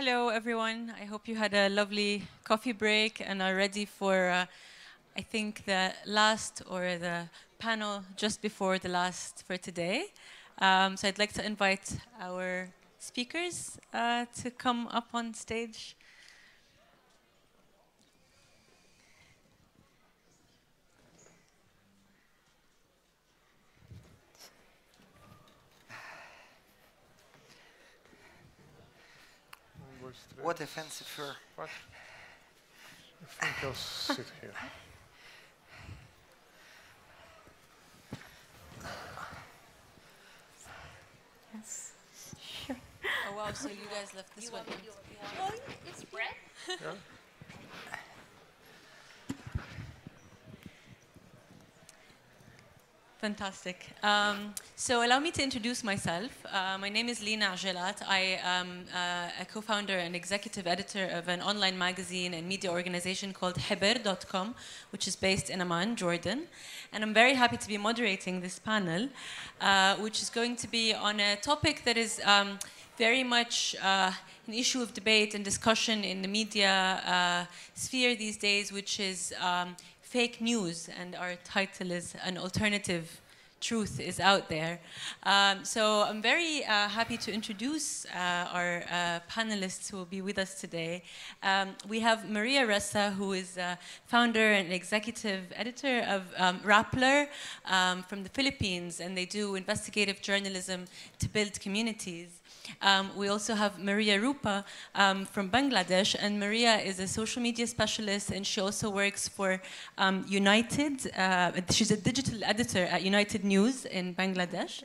Hello, everyone. I hope you had a lovely coffee break and are ready for, I think, the last or the panel just before the last for today. So I'd like to invite our speakers to come up on stage. What a fancy fur. What? I think I'll sit here. Yes. Sure. Oh, wow. So you guys left this one. Oh, it's bread? Yeah. Fantastic. So allow me to introduce myself. My name is Lina Ejeilat. I am a co-founder and executive editor of an online magazine and media organization called Hiber.com, which is based in Amman, Jordan. And I'm very happy to be moderating this panel, which is going to be on a topic that is very much an issue of debate and discussion in the media sphere these days, which is fake news, and our title is An Alternative Truth is Out There. So I'm very happy to introduce our panelists who will be with us today. We have Maria Ressa, who is founder and executive editor of Rappler from the Philippines, and they do investigative journalism to build communities. We also have Maria Rupa from Bangladesh, and Maria is a social media specialist, and she also works for United. She's a digital editor at United News in Bangladesh.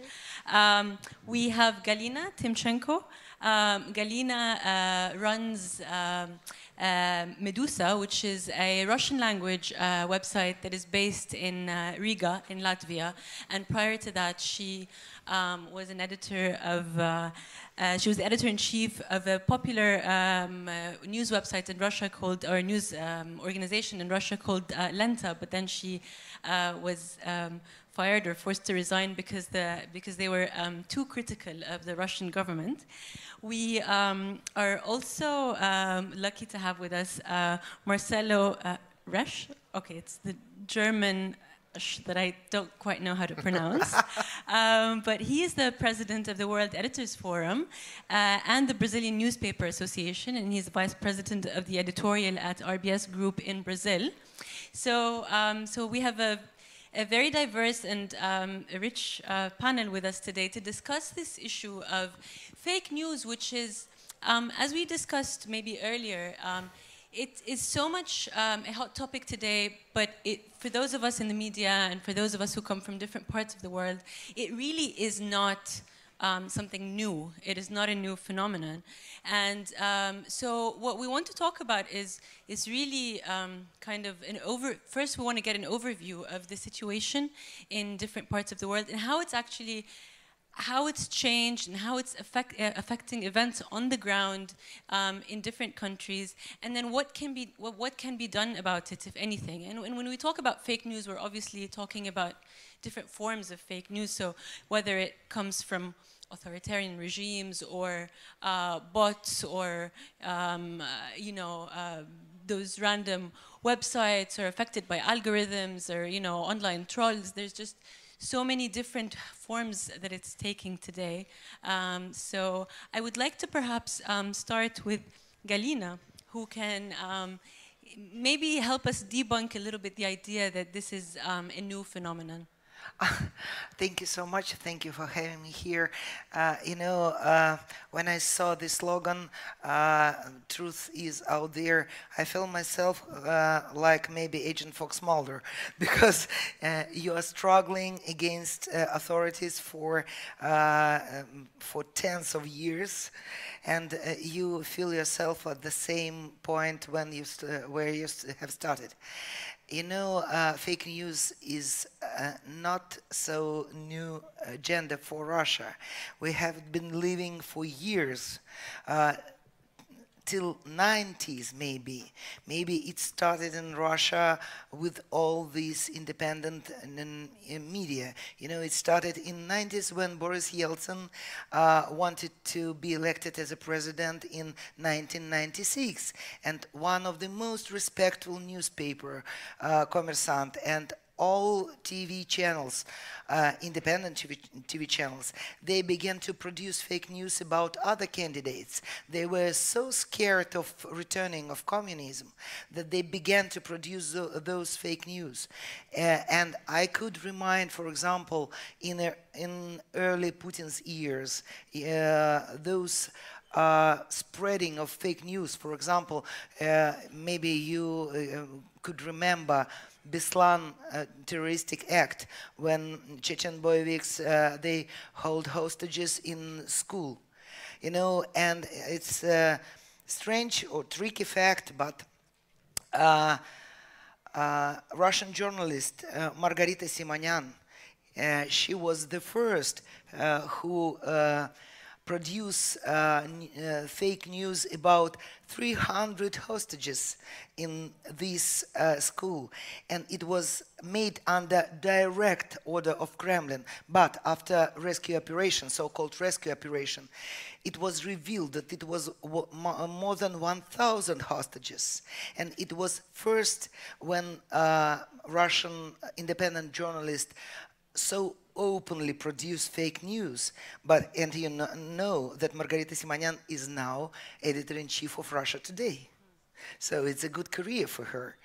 We have Galina Timchenko. Galina runs Meduza, which is a Russian language website that is based in Riga in Latvia, and prior to that she was an editor of she was the editor-in-chief of a popular news website in Russia called, or news organization in Russia called Lenta, but then she was fired or forced to resign because they were too critical of the Russian government. We are also lucky to have with us Marcelo Rech. Okay, it's the German that I don't quite know how to pronounce. But he is the president of the World Editors Forum and the Brazilian Newspaper Association, and he's the vice president of the editorial at RBS Group in Brazil. So, so we have a very diverse and a rich panel with us today to discuss this issue of fake news, which is, as we discussed maybe earlier, it is so much a hot topic today, but for those of us in the media and for those of us who come from different parts of the world, it really is not something new. It is not a new phenomenon. And so what we want to talk about is really kind of first we want to get an overview of the situation in different parts of the world and how it's actually changed and how it's affecting events on the ground in different countries, and then what can be done about it, if anything. And when we talk about fake news, we're obviously talking about different forms of fake news. So whether it comes from authoritarian regimes or bots or those random websites are affected by algorithms or online trolls. There's just so many different forms that it's taking today. So I would like to perhaps start with Galina, who can maybe help us debunk a little bit the idea that this is a new phenomenon. Thank you so much. Thank you for having me here. When I saw the slogan, truth is out there, I felt myself like maybe Agent Fox Mulder, because you are struggling against authorities for tens of years, and you feel yourself at the same point when where you have started. Fake news is not so new agenda for Russia. We have been living for years till 90s maybe. Maybe it started in Russia with all these independent media. You know, it started in 90s when Boris Yeltsin wanted to be elected as a president in 1996. And one of the most respectful newspaper, Kommersant, and all TV channels, independent TV channels, they began to produce fake news about other candidates. They were so scared of returning of communism that they began to produce those fake news. And I could remind, for example, in early Putin's years, those spreading of fake news. For example, maybe you could remember Beslan terroristic act, when Chechen boyviks they hold hostages in school, you know, and it's a strange or tricky fact, but Russian journalist Margarita Simonyan, she was the first who produce fake news about 300 hostages in this school, and it was made under direct order of Kremlin. But after rescue operation, so-called rescue operation, it was revealed that it was more than 1,000 hostages. And it was first when Russian independent journalist so openly produce fake news. And you know that Margarita Simonyan is now editor-in-chief of Russia Today. So it's a good career for her.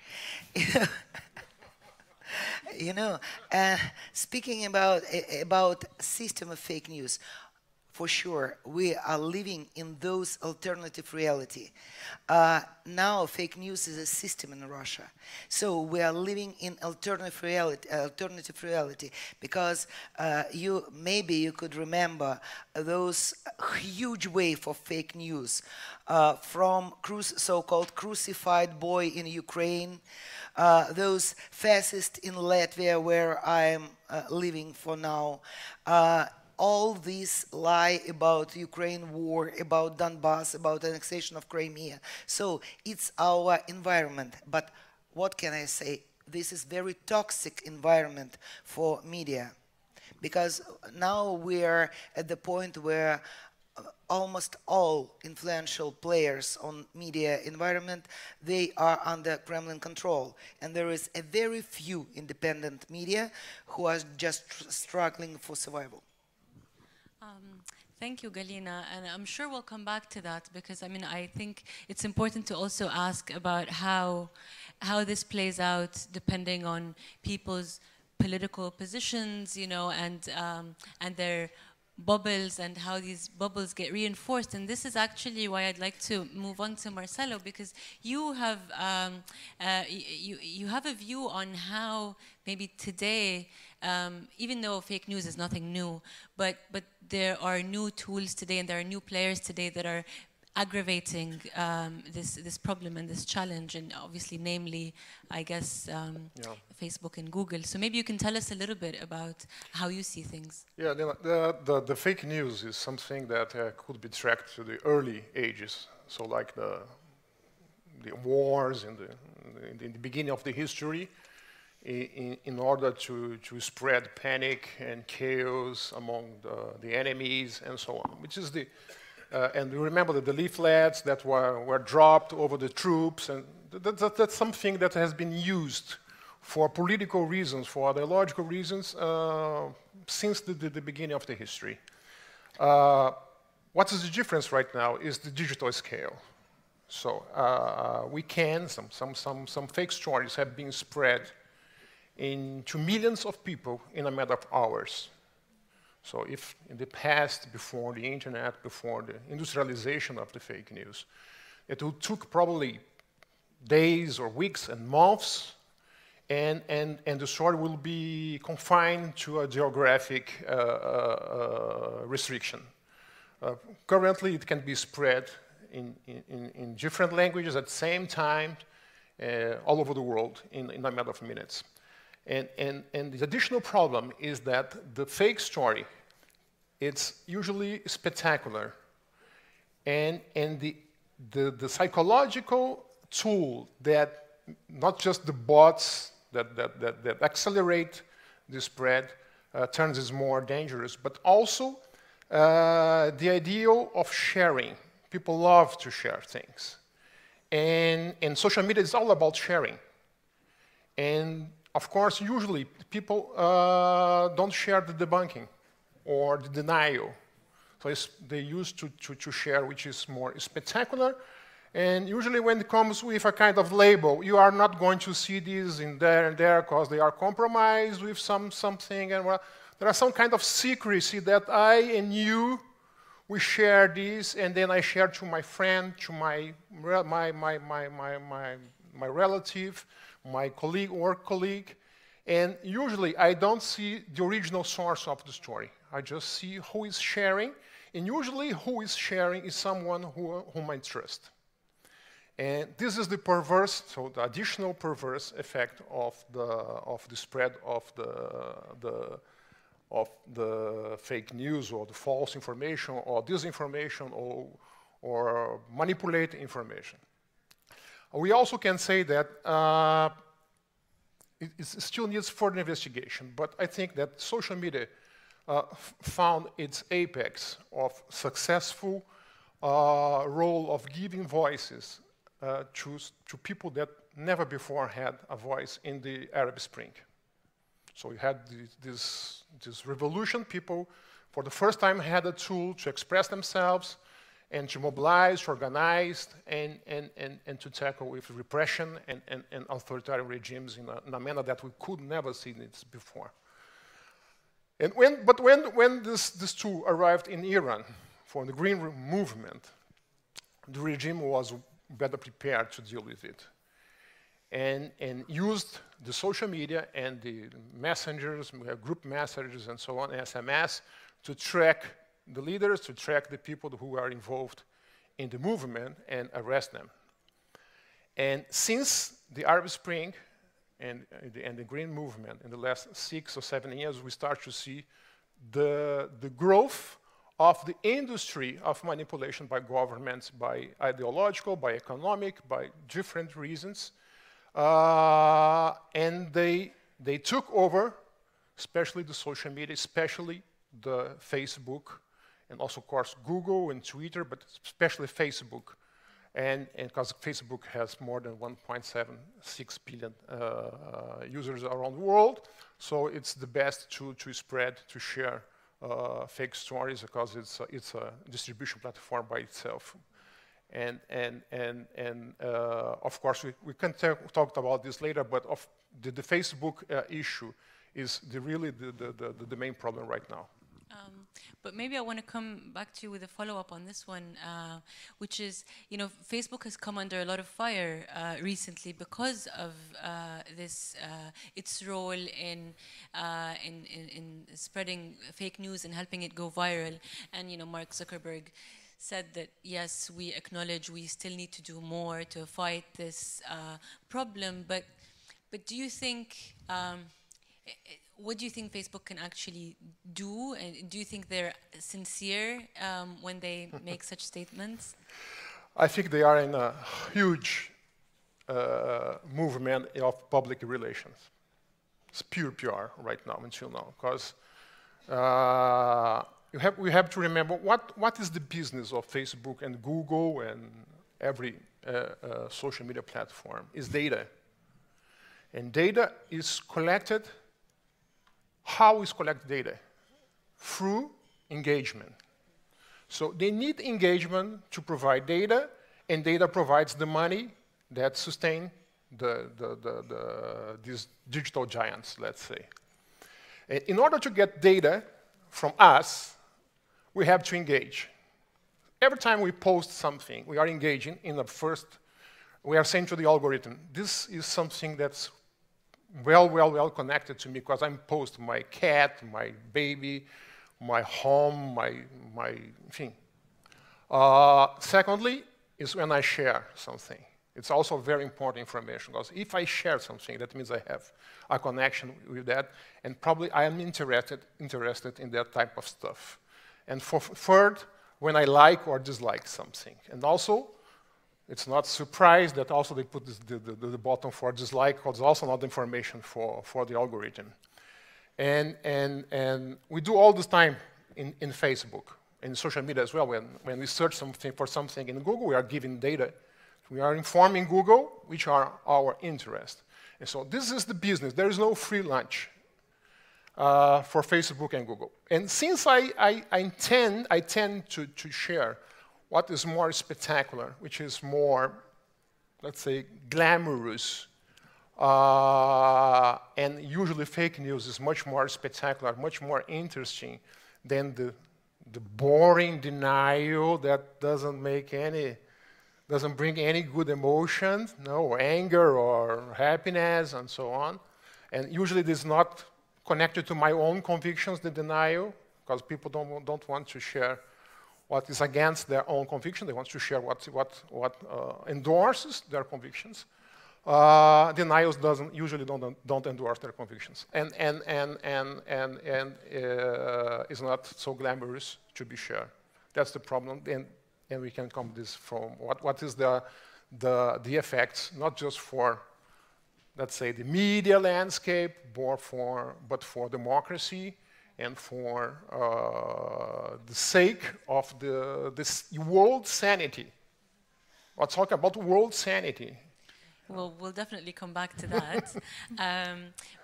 You know, speaking about system of fake news, for sure, we are living in those alternative reality. Now, fake news is a system in Russia. So we are living in alternative reality, because maybe you could remember those huge wave of fake news from so-called crucified boy in Ukraine, those fascists in Latvia, where I am living for now. All these lie about Ukraine war, about Donbass, about annexation of Crimea. So it's our environment. But what can I say? This is very toxic environment for media, because now we are at the point where almost all influential players on media environment, they are under Kremlin control. And there is a very few independent media who are just struggling for survival. Thank you, Galina, and I'm sure we'll come back to that, because I mean, I think it's important to also ask about how this plays out depending on people's political positions, you know, and their bubbles, and how these bubbles get reinforced. And this is actually why I'd like to move on to Marcelo, because you have you have a view on how maybe today, even though fake news is nothing new, but there are new tools today, and there are new players today that are aggravating this problem and this challenge, and obviously, namely, I guess, Facebook and Google. So maybe you can tell us a little bit about how you see things. Yeah, the fake news is something that could be tracked to the early ages. So like the wars in the beginning of the history, in order to spread panic and chaos among the enemies and so on, which is and remember that the leaflets that were dropped over the troops, and that's something that has been used for political reasons, for ideological reasons, since the beginning of the history. What is the difference right now is the digital scale. So some fake stories have been spread to millions of people in a matter of hours. So if in the past, before the internet, before the industrialization of the fake news, it took probably days or weeks and months, and the story will be confined to a geographic restriction. Currently, it can be spread in different languages at the same time, all over the world in a matter of minutes. And the additional problem is that the fake story, it's usually spectacular, and the the psychological tool that not just the bots that accelerate the spread turns is more dangerous, but also the idea of sharing. People love to share things. And social media is all about sharing. And of course, usually people don't share the debunking or the denial. So they used to share, which is more spectacular. And usually when it comes with a kind of label, you are not going to see these in there and there because they are compromised with something. And well, there are some kind of secrecy that I and you, we share this, and then I share to my friend, to my relative, my colleague, work colleague. And usually I don't see the original source of the story. I just see who is sharing. And usually who is sharing is someone whom I trust. And this is the perverse, so the additional perverse effect of the spread of the fake news or the false information or disinformation or manipulated information. We also can say that it still needs further investigation, but I think that social media found its apex of successful role of giving voices to people that never before had a voice in the Arab Spring. So you had this revolution. People, for the first time, had a tool to express themselves and to mobilize, to organize, and to tackle with repression and authoritarian regimes in a manner that we could never see this before. And when this tool arrived in Iran for the Green Movement, the regime was better prepared to deal with it, and used the social media and the messengers, group messages and so on, SMS, to track the leaders, to track the people who are involved in the movement and arrest them. And since the Arab Spring and the Green Movement in the last 6 or 7 years, we start to see the growth of the industry of manipulation by governments, by ideological, by economic, by different reasons. And they took over, especially the social media, especially the Facebook, and also, of course, Google and Twitter, but especially Facebook. And because Facebook has more than 1.76 billion users around the world, so it's the best to spread, to share fake stories, because it's a distribution platform by itself. And of course, we can talk about this later, but the Facebook issue is really the main problem right now. But maybe I want to come back to you with a follow-up on this one, which is, Facebook has come under a lot of fire recently because of this, its role in spreading fake news and helping it go viral. And Mark Zuckerberg said that, yes, we acknowledge we still need to do more to fight this problem, but do you think, what do you think Facebook can actually do? And do you think they're sincere when they make such statements? I think they are in a huge movement of public relations. It's pure PR right now, until now, because we have to remember what is the business of Facebook and Google and every social media platform is data. And data is collected. How is collected data? Through engagement. So they need engagement to provide data, and data provides the money that sustain these digital giants, let's say. And in order to get data from us, we have to engage. Every time we post something, we are engaging in the first, we are saying to the algorithm, this is something that's well connected to me, because I'm posting my cat, my baby, my home, my thing. Secondly, is when I share something. It's also very important information, because if I share something, that means I have a connection with that, and probably I am interested in that type of stuff. And third, when I like or dislike something. And also, It's not surprised that also they put this, the button for dislike, because also not information for the algorithm. And we do all this time in Facebook, in social media as well. When we search something for something in Google, we are giving data. We are informing Google which are our interests. And so this is the business. There is no free lunch for Facebook and Google. And since I tend to share what is more spectacular, which is more, let's say, glamorous, and usually fake news is much more spectacular, much more interesting than the boring denial that doesn't bring any good emotion, no anger or happiness and so on. And usually this is not connected to my own convictions, the denial, because people don't want to share what is against their own conviction. They want to share what endorses their convictions. Denials usually don't endorse their convictions, and is not so glamorous to be shared. That's the problem, and we can come this from what is the effects, not just for, let's say, the media landscape, but for democracy and for the sake of this world sanity. Let's talk about world sanity. Well, we'll definitely come back to that.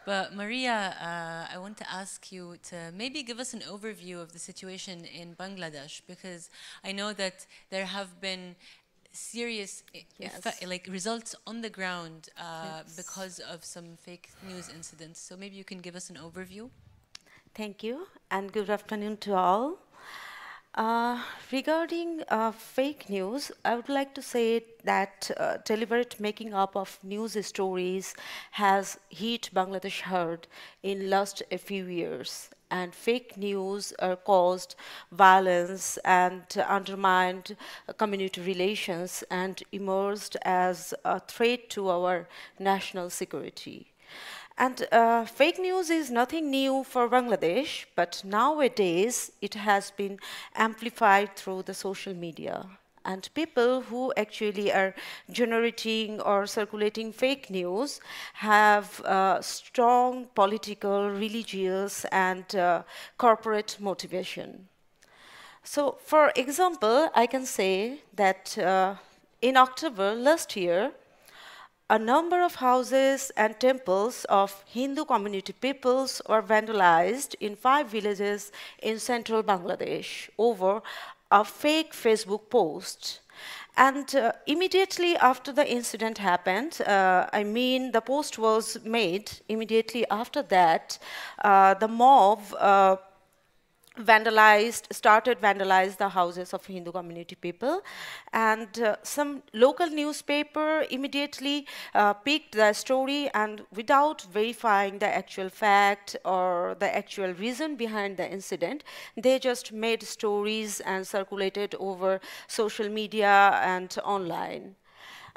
But Maria, I want to ask you to maybe give us an overview of the situation in Bangladesh, because I know that there have been serious results on the ground because of some fake news incidents. So maybe you can give us an overview. Thank you, and good afternoon to all. Regarding fake news, I would like to say that deliberate making up of news stories has hit Bangladesh hard in last a few years. And fake news caused violence and undermined community relations and emerged as a threat to our national security. And fake news is nothing new for Bangladesh, but nowadays it has been amplified through the social media. And people who actually are generating or circulating fake news have strong political, religious, and corporate motivation. So, for example, I can say that in October last year, a number of houses and temples of Hindu community peoples were vandalized in 5 villages in central Bangladesh over a fake Facebook post. And immediately after the incident happened, the post was made, immediately after that, the mob started vandalize the houses of Hindu community people, and some local newspaper immediately picked the story, and without verifying the actual fact or the actual reason behind the incident, they just made stories and circulated over social media and online.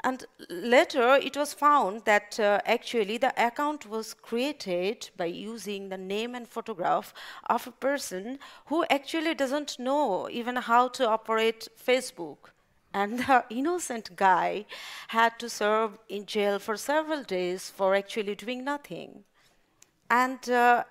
And later, it was found that actually the account was created by using the name and photograph of a person who actually doesn't know even how to operate Facebook. And the innocent guy had to serve in jail for several days for actually doing nothing. And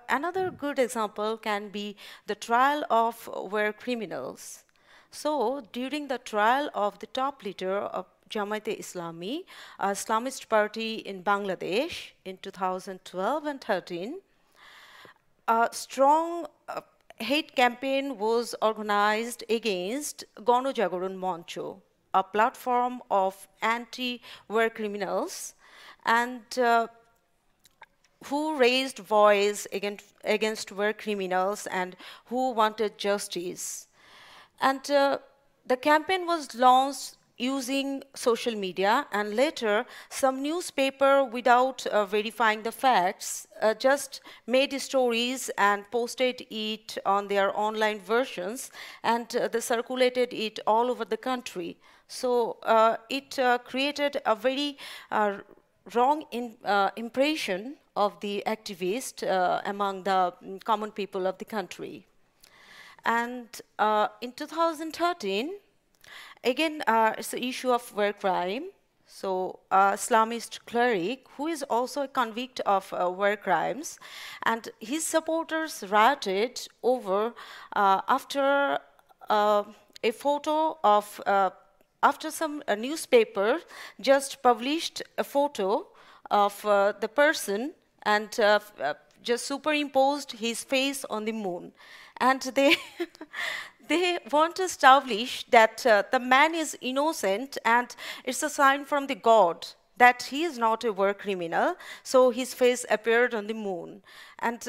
another good example can be the trial of war criminals. So during the trial of the top leader of Jamaat-e-Islami, a Islamist party in Bangladesh in 2012 and 13, a strong hate campaign was organized against Ganojagoron Moncho, a platform of anti-war criminals, and who raised voice against war criminals and who wanted justice. And the campaign was launched using social media, and later some newspaper, without verifying the facts, just made stories and posted it on their online versions, and they circulated it all over the country. So it created a very wrong impression of the activist among the common people of the country. And in 2013, Again, it's the issue of war crime. So, Islamist cleric who is also a convict of war crimes, and his supporters rioted over after a photo of after some newspaper just published a photo of the person and just superimposed his face on the moon, and they they want to establish that the man is innocent and it's a sign from the God that he is not a war criminal, so his face appeared on the moon. And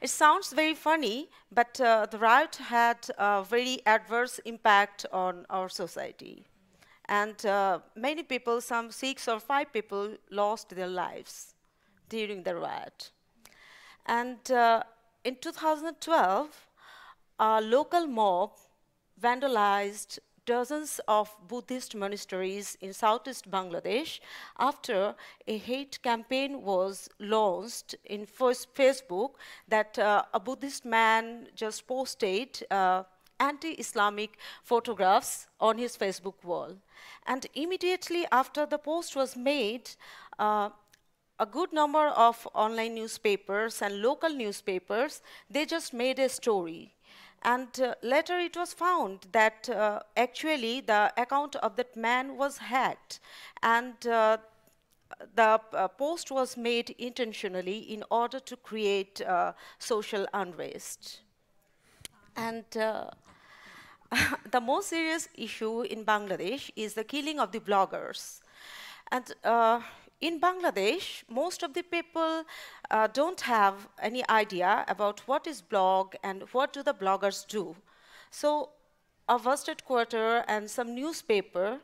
it sounds very funny, but the riot had a very adverse impact on our society. And many people, some 6 or 5 people, lost their lives during the riot. And in 2012, a local mob vandalized dozens of Buddhist monasteries in southeast Bangladesh after a hate campaign was launched in Facebook that a Buddhist man just posted anti-Islamic photographs on his Facebook wall. And immediately after the post was made, a good number of online newspapers and local newspapers, they just made a story. And later it was found that actually the account of that man was hacked, and the post was made intentionally in order to create social unrest. And the most serious issue in Bangladesh is the killing of the bloggers. And in Bangladesh, most of the people don't have any idea about what is blog and what do the bloggers do. So a Worsted Quarter and some newspaper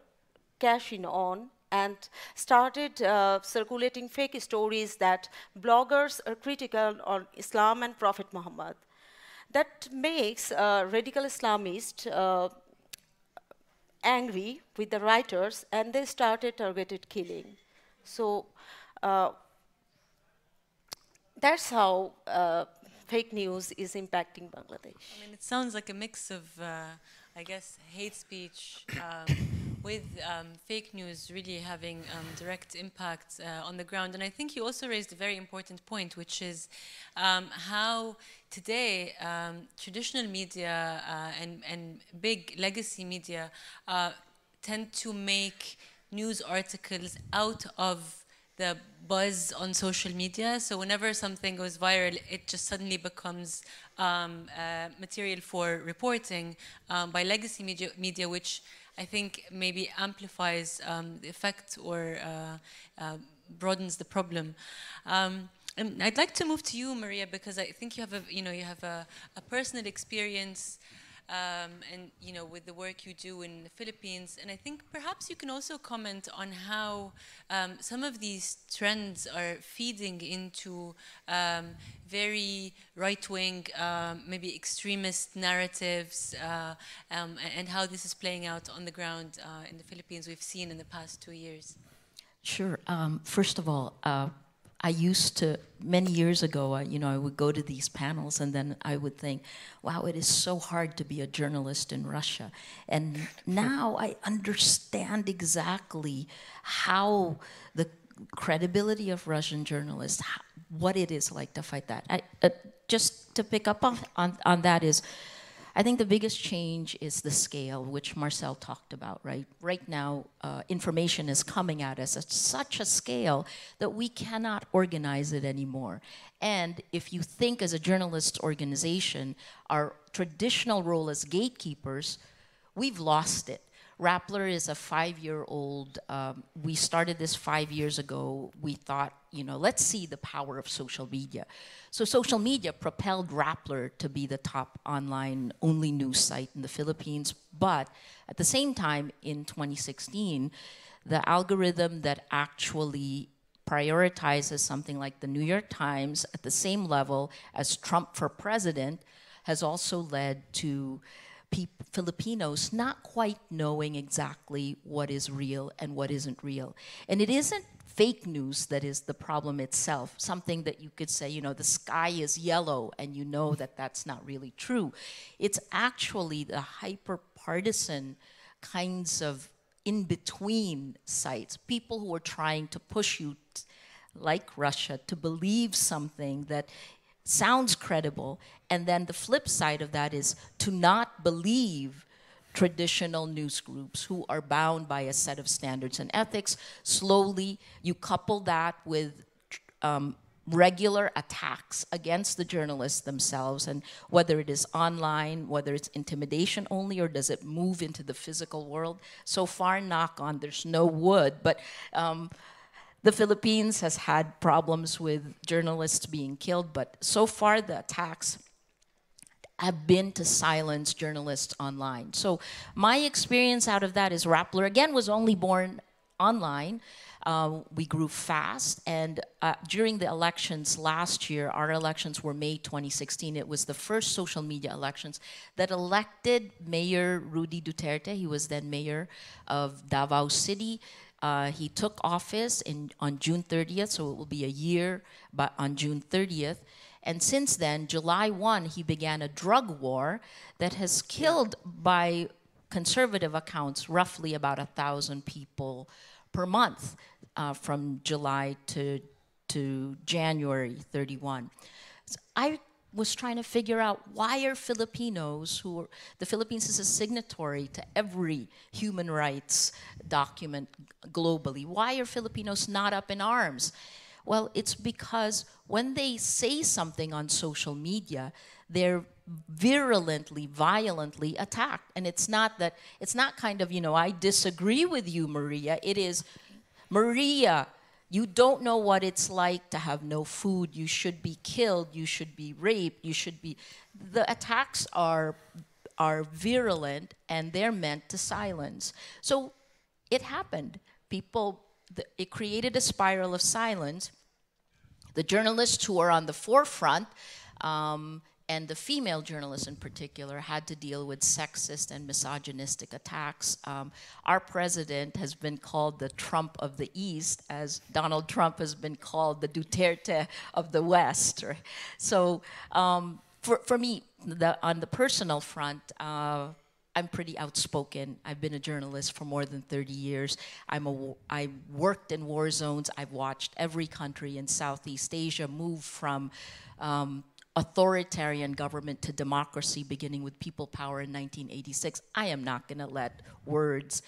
cash in on and started circulating fake stories that bloggers are critical on Islam and Prophet Muhammad. That makes radical Islamists angry with the writers, and they started targeted killing. So that's how fake news is impacting Bangladesh. I mean, it sounds like a mix of, I guess, hate speech with fake news really having direct impact on the ground. And I think you also raised a very important point, which is how today traditional media and big legacy media tend to make news articles out of the buzz on social media. So whenever something goes viral, it just suddenly becomes material for reporting by legacy media, which I think maybe amplifies the effect or broadens the problem. And I'd like to move to you, Maria, because I think you have a personal experience and with the work you do in the Philippines, and I think perhaps you can also comment on how some of these trends are feeding into very right-wing, maybe extremist narratives, and how this is playing out on the ground in the Philippines. We've seen in the past 2 years. Sure. First of all, I used to, many years ago, I would go to these panels and then I would think, wow, it is so hard to be a journalist in Russia. And now I understand exactly how the credibility of Russian journalists, what it is like to fight that. Just to pick up on that is, I think the biggest change is the scale, which Marcel talked about, right? Right now, information is coming at us at such a scale that we cannot organize it anymore. And if you think as a journalist organization, our traditional role as gatekeepers, we've lost it. Rappler is a 5-year-old. We started this 5 years ago. We thought, let's see the power of social media. So social media propelled Rappler to be the top online only news site in the Philippines. But at the same time, in 2016, the algorithm that actually prioritizes something like the New York Times at the same level as Trump for president has also led to Filipinos not quite knowing exactly what is real and what isn't real. And it isn't fake news that is the problem itself, something that you could say, the sky is yellow and you know that that's not really true. It's actually the hyper-partisan kinds of in-between sites, people who are trying to push you, like Russia, to believe something that sounds credible, and then the flip side of that is to not believe traditional news groups who are bound by a set of standards and ethics. Slowly, you couple that with regular attacks against the journalists themselves, and whether it is online, whether it's intimidation only, or does it move into the physical world. So far, knock on, there's no wood, but the Philippines has had problems with journalists being killed, but so far the attacks have been to silence journalists online. So my experience out of that is Rappler, again, was only born online. We grew fast, and during the elections last year, our elections were May 2016. It was the first social media elections that elected Mayor Rudy Duterte. He was then mayor of Davao City. He took office on June 30th, so it will be a year but on June 30th. And since then, July 1, he began a drug war that has killed, by conservative accounts, roughly about 1,000 people per month from July to January 31. So I was trying to figure out, why are Filipinos the Philippines is a signatory to every human rights document globally. Why are Filipinos not up in arms? Well, it's because when they say something on social media, they're virulently, violently attacked. And it's not kind of, I disagree with you, Maria. It is, Maria, you don't know what it's like to have no food. You should be killed. You should be raped. The attacks are virulent, and they're meant to silence. So it happened. It created a spiral of silence. The journalists who are on the forefront, and the female journalists in particular, had to deal with sexist and misogynistic attacks. Our president has been called the Trump of the East, as Donald Trump has been called the Duterte of the West. Right? So for me, on the personal front, I'm pretty outspoken. I've been a journalist for more than 30 years. I worked in war zones. I've watched every country in Southeast Asia move from authoritarian government to democracy, beginning with people power in 1986. I am not going to let words,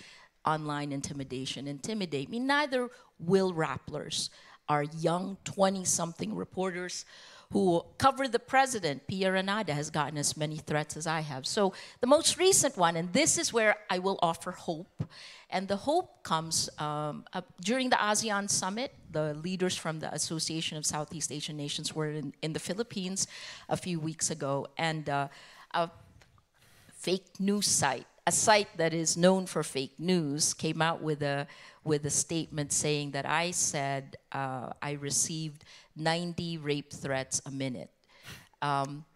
online intimidation, intimidate me. Neither will Rapplers, our young 20-something reporters who cover the president. Pia Renada has gotten as many threats as I have. So the most recent one, and this is where I will offer hope, and the hope comes during the ASEAN summit. The leaders from the Association of Southeast Asian Nations were in the Philippines a few weeks ago, and a fake news site, a site that is known for fake news, came out with a statement saying that I said I received 90 rape threats a minute.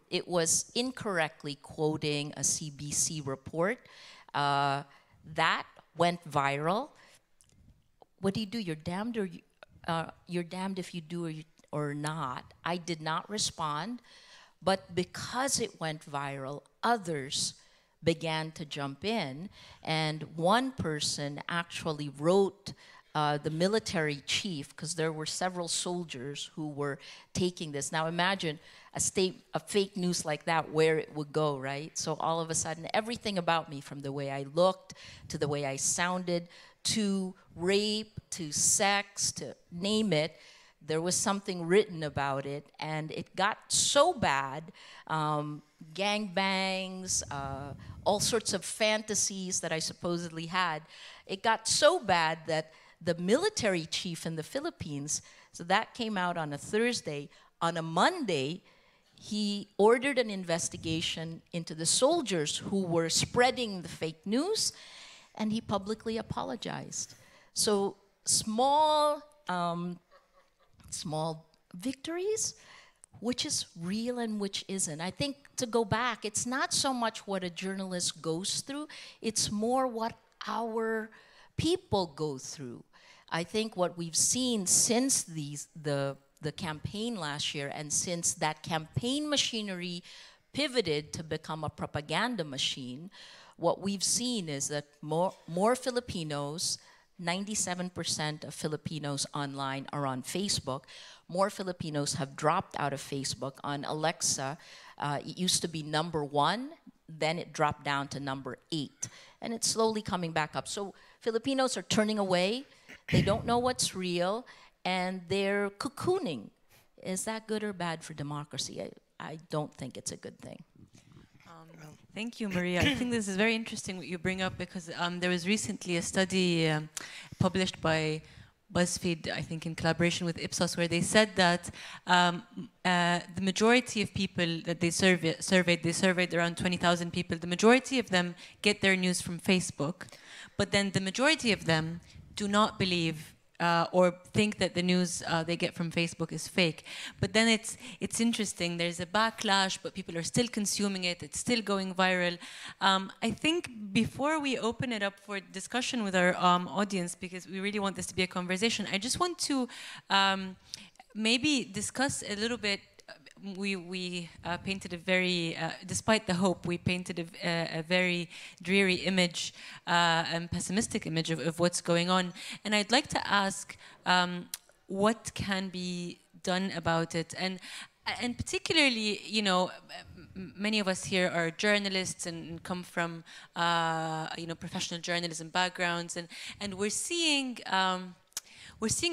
It was incorrectly quoting a CBC report. That went viral. What do? You're damned, or you're damned if you do or not. I did not respond, but because it went viral, others began to jump in, and one person actually wrote the military chief, because there were several soldiers who were taking this. Now imagine a fake news like that, where it would go, right? So all of a sudden, everything about me, from the way I looked, to the way I sounded, to rape, to sex, to name it, there was something written about it, and it got so bad, gangbangs, all sorts of fantasies that I supposedly had. It got so bad that the military chief in the Philippines, so that came out on a Thursday, on a Monday, he ordered an investigation into the soldiers who were spreading the fake news, and he publicly apologized. So small victories, which is real and which isn't. I think, to go back, it's not so much what a journalist goes through, it's more what our people go through. I think what we've seen since the campaign last year, and since that campaign machinery pivoted to become a propaganda machine, what we've seen is that more Filipinos, 97% of Filipinos online are on Facebook. More Filipinos have dropped out of Facebook. On Alexa, it used to be #1, then it dropped down to #8, and it's slowly coming back up. So Filipinos are turning away, they don't know what's real, and they're cocooning. Is that good or bad for democracy? I don't think it's a good thing. Thank you, Maria. I think this is very interesting what you bring up, because there was recently a study published by BuzzFeed, I think in collaboration with Ipsos, where they said that the majority of people that they surveyed around 20,000 people, the majority of them get their news from Facebook, but then the majority of them do not believe or think that the news they get from Facebook is fake. But then it's interesting, there's a backlash, but people are still consuming it, it's still going viral. I think before we open it up for discussion with our audience, because we really want this to be a conversation, I just want to maybe discuss a little bit. We painted a very, despite the hope, we painted a very dreary image and pessimistic image of what's going on. And I'd like to ask what can be done about it. And particularly, you know, many of us here are journalists and come from, you know, professional journalism backgrounds. And we're seeing a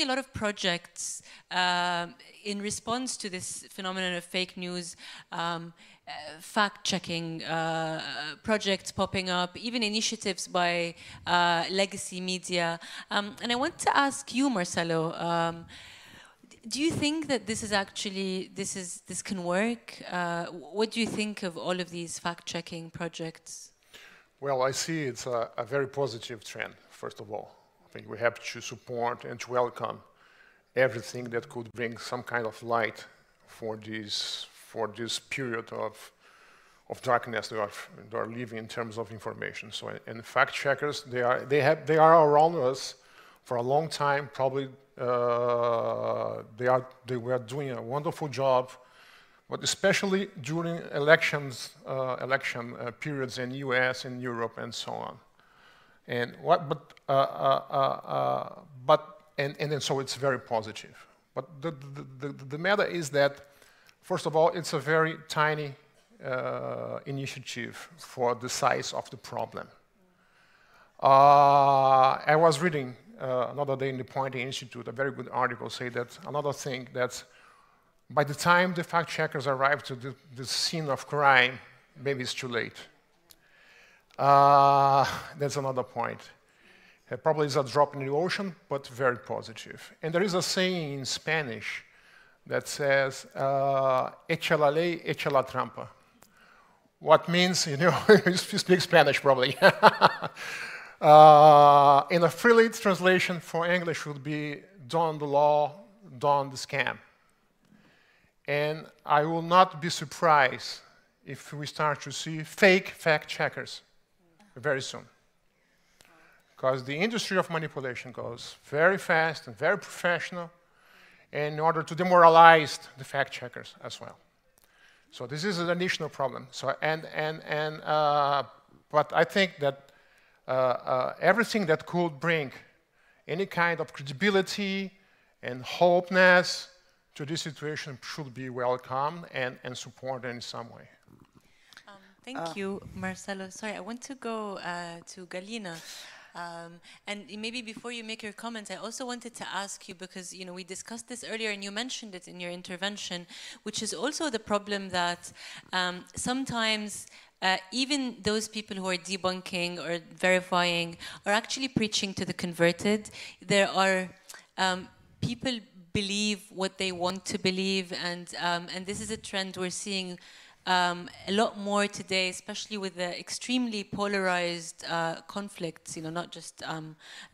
lot of projects in response to this phenomenon of fake news, fact-checking projects popping up, even initiatives by legacy media. And I want to ask you, Marcelo, do you think that this is actually, this can work? What do you think of all of these fact-checking projects? Well, I see it's a very positive trend, first of all. I think we have to support and to welcome everything that could bring some kind of light for this period of darkness that are living in terms of information. So, and fact checkers, they are around us for a long time. Probably they were doing a wonderful job, but especially during election periods in U.S. and Europe and so on. And then so it's very positive. But the matter is that, first of all, it's a very tiny initiative for the size of the problem. I was reading another day in the Poynting Institute, a very good article, say that another thing that by the time the fact checkers arrive to the scene of crime, maybe it's too late. That's another point. It probably is a drop in the ocean, but very positive. And there is a saying in Spanish that says, echa la ley, echa la trampa. What means, you know, you speak Spanish probably. In a freely translation for English would be, don the law, don the scam. And I will not be surprised if we start to see fake fact checkers very soon. Because the industry of manipulation goes very fast and very professional in order to demoralize the fact checkers as well. So this is an additional problem. So, but I think that everything that could bring any kind of credibility and hopeness to this situation should be welcomed and supported in some way. Thank you, Marcelo. Sorry, I want to go to Galina. And maybe before you make your comments, I also wanted to ask you, because you know we discussed this earlier and you mentioned it in your intervention, which is also the problem that sometimes even those people who are debunking or verifying are actually preaching to the converted. There are people believe what they want to believe, and this is a trend we're seeing a lot more today, especially with the extremely polarized conflicts, you know, not just, I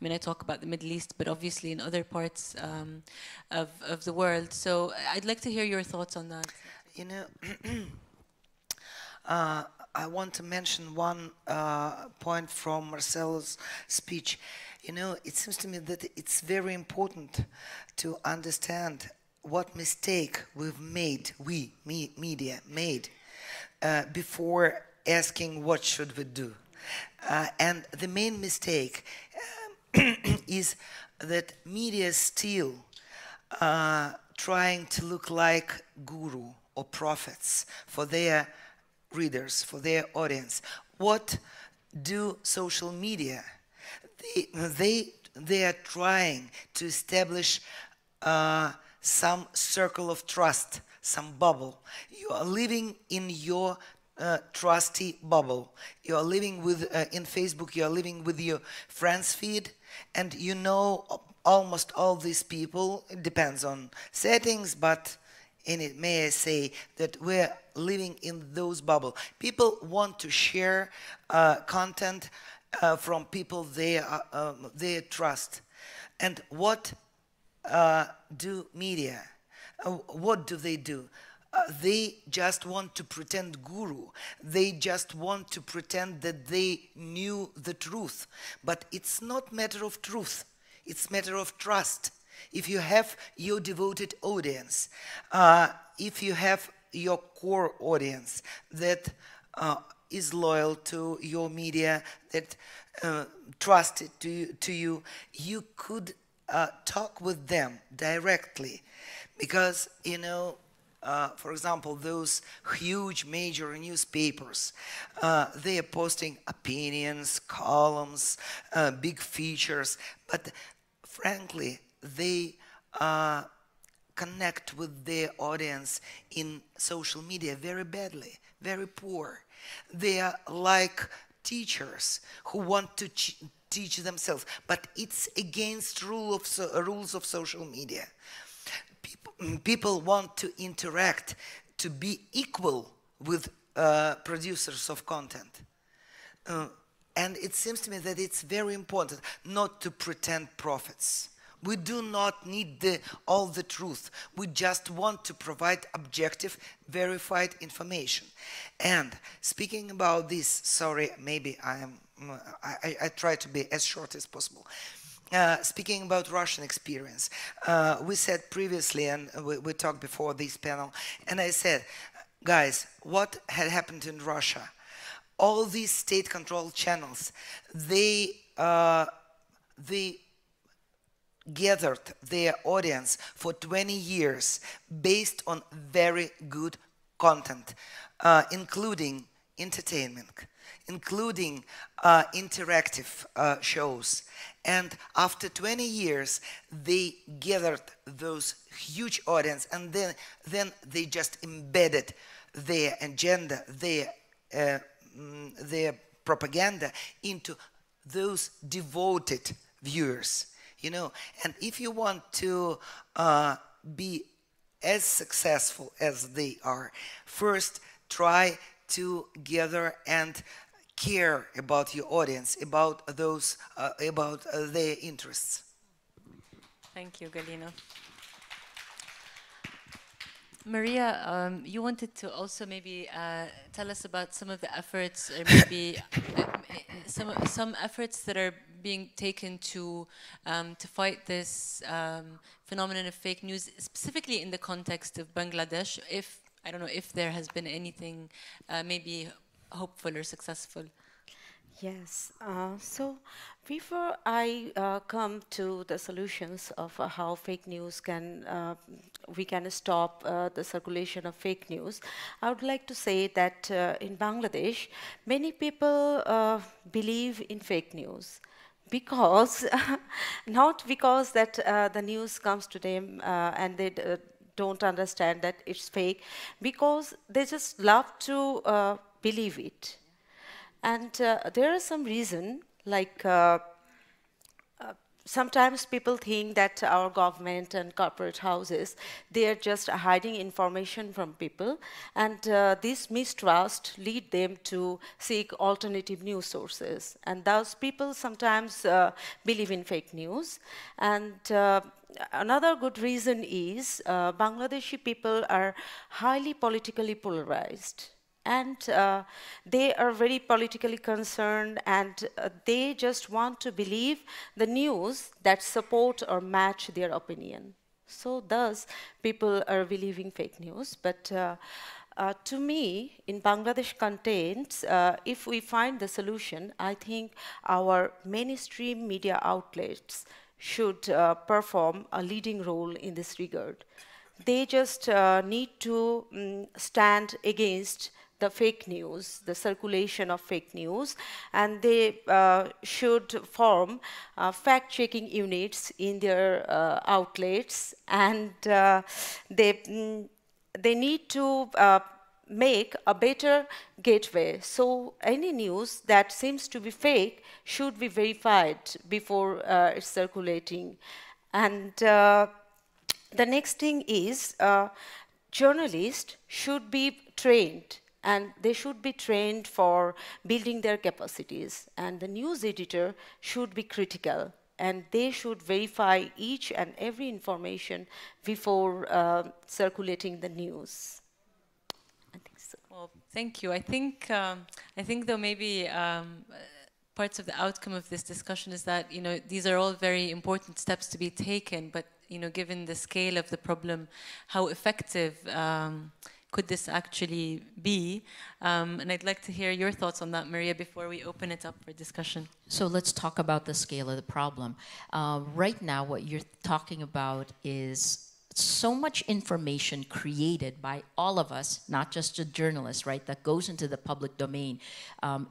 mean, I talk about the Middle East, but obviously in other parts of the world. So I'd like to hear your thoughts on that. You know, I want to mention one point from Marcelo's speech. You know, it seems to me that it's very important to understand what mistake we've made, media made, before asking what should we do. And the main mistake is that media still trying to look like guru or prophets for their readers, for their audience. What do social media? They are trying to establish some circle of trust, some bubble. You are living in your trusty bubble. You are living with, in Facebook, you are living with your friends feed, and you know almost all these people. It depends on settings, but in it, may I say that we're living in those bubbles. People want to share content from people they trust. And what do media? What do? They just want to pretend guru. They just want to pretend that they knew the truth. But it's not matter of truth. It's matter of trust. If you have your devoted audience, if you have your core audience that is loyal to your media, that trusted to you, you could talk with them directly. Because, you know, for example, those huge major newspapers, they are posting opinions, columns, big features, but frankly, they connect with their audience in social media very badly, very poor. They are like teachers who want to teach themselves, but it's against rules of social media. People want to interact, to be equal with producers of content. And it seems to me that it's very important not to pretend prophets. We do not need all the truth. We just want to provide objective, verified information. And speaking about this, sorry, maybe I try to be as short as possible. Speaking about Russian experience, we said previously, and we talked before this panel, and I said, guys, what had happened in Russia? All these state-controlled channels, they gathered their audience for 20 years based on very good content, including entertainment, including interactive shows. And after 20 years, they gathered those huge audience, and then they just embedded their agenda, their propaganda into those devoted viewers. You know, and if you want to be as successful as they are, first try to gather and care about your audience, about those, about their interests. Thank you, Galina. Maria, you wanted to also maybe tell us about some of the efforts, or maybe some efforts that are being taken to fight this phenomenon of fake news, specifically in the context of Bangladesh. If I don't know if there has been anything maybe hopeful or successful. Yes. So before I come to the solutions of how fake news can, we can stop the circulation of fake news, I would like to say that in Bangladesh, many people believe in fake news. Because, not because that the news comes to them and they don't understand that it's fake, because they just love to believe it. And there are some reasons, like sometimes people think that our government and corporate houses, they are just hiding information from people, and this mistrust lead them to seek alternative news sources. And thus people sometimes believe in fake news. And another good reason is Bangladeshi people are highly politically polarized. And they are very politically concerned, and they just want to believe the news that support or match their opinion. So thus, people are believing fake news. But To me, in Bangladesh content, if we find the solution, I think our mainstream media outlets should perform a leading role in this regard. They just need to stand against the fake news, the circulation of fake news, and they should form fact-checking units in their outlets, and they need to make a better gateway. So any news that seems to be fake should be verified before it's circulating. And the next thing is journalists should be trained, and they should be trained for building their capacities. And the news editor should be critical, and they should verify each and every information before circulating the news. I think so. Well, thank you. I think though maybe parts of the outcome of this discussion is that these are all very important steps to be taken, but given the scale of the problem, how effective could this actually be? And I'd like to hear your thoughts on that, Maria, before we open it up for discussion. So let's talk about the scale of the problem. Right now, what you're talking about is so much information created by all of us, not just the journalists, right, that goes into the public domain.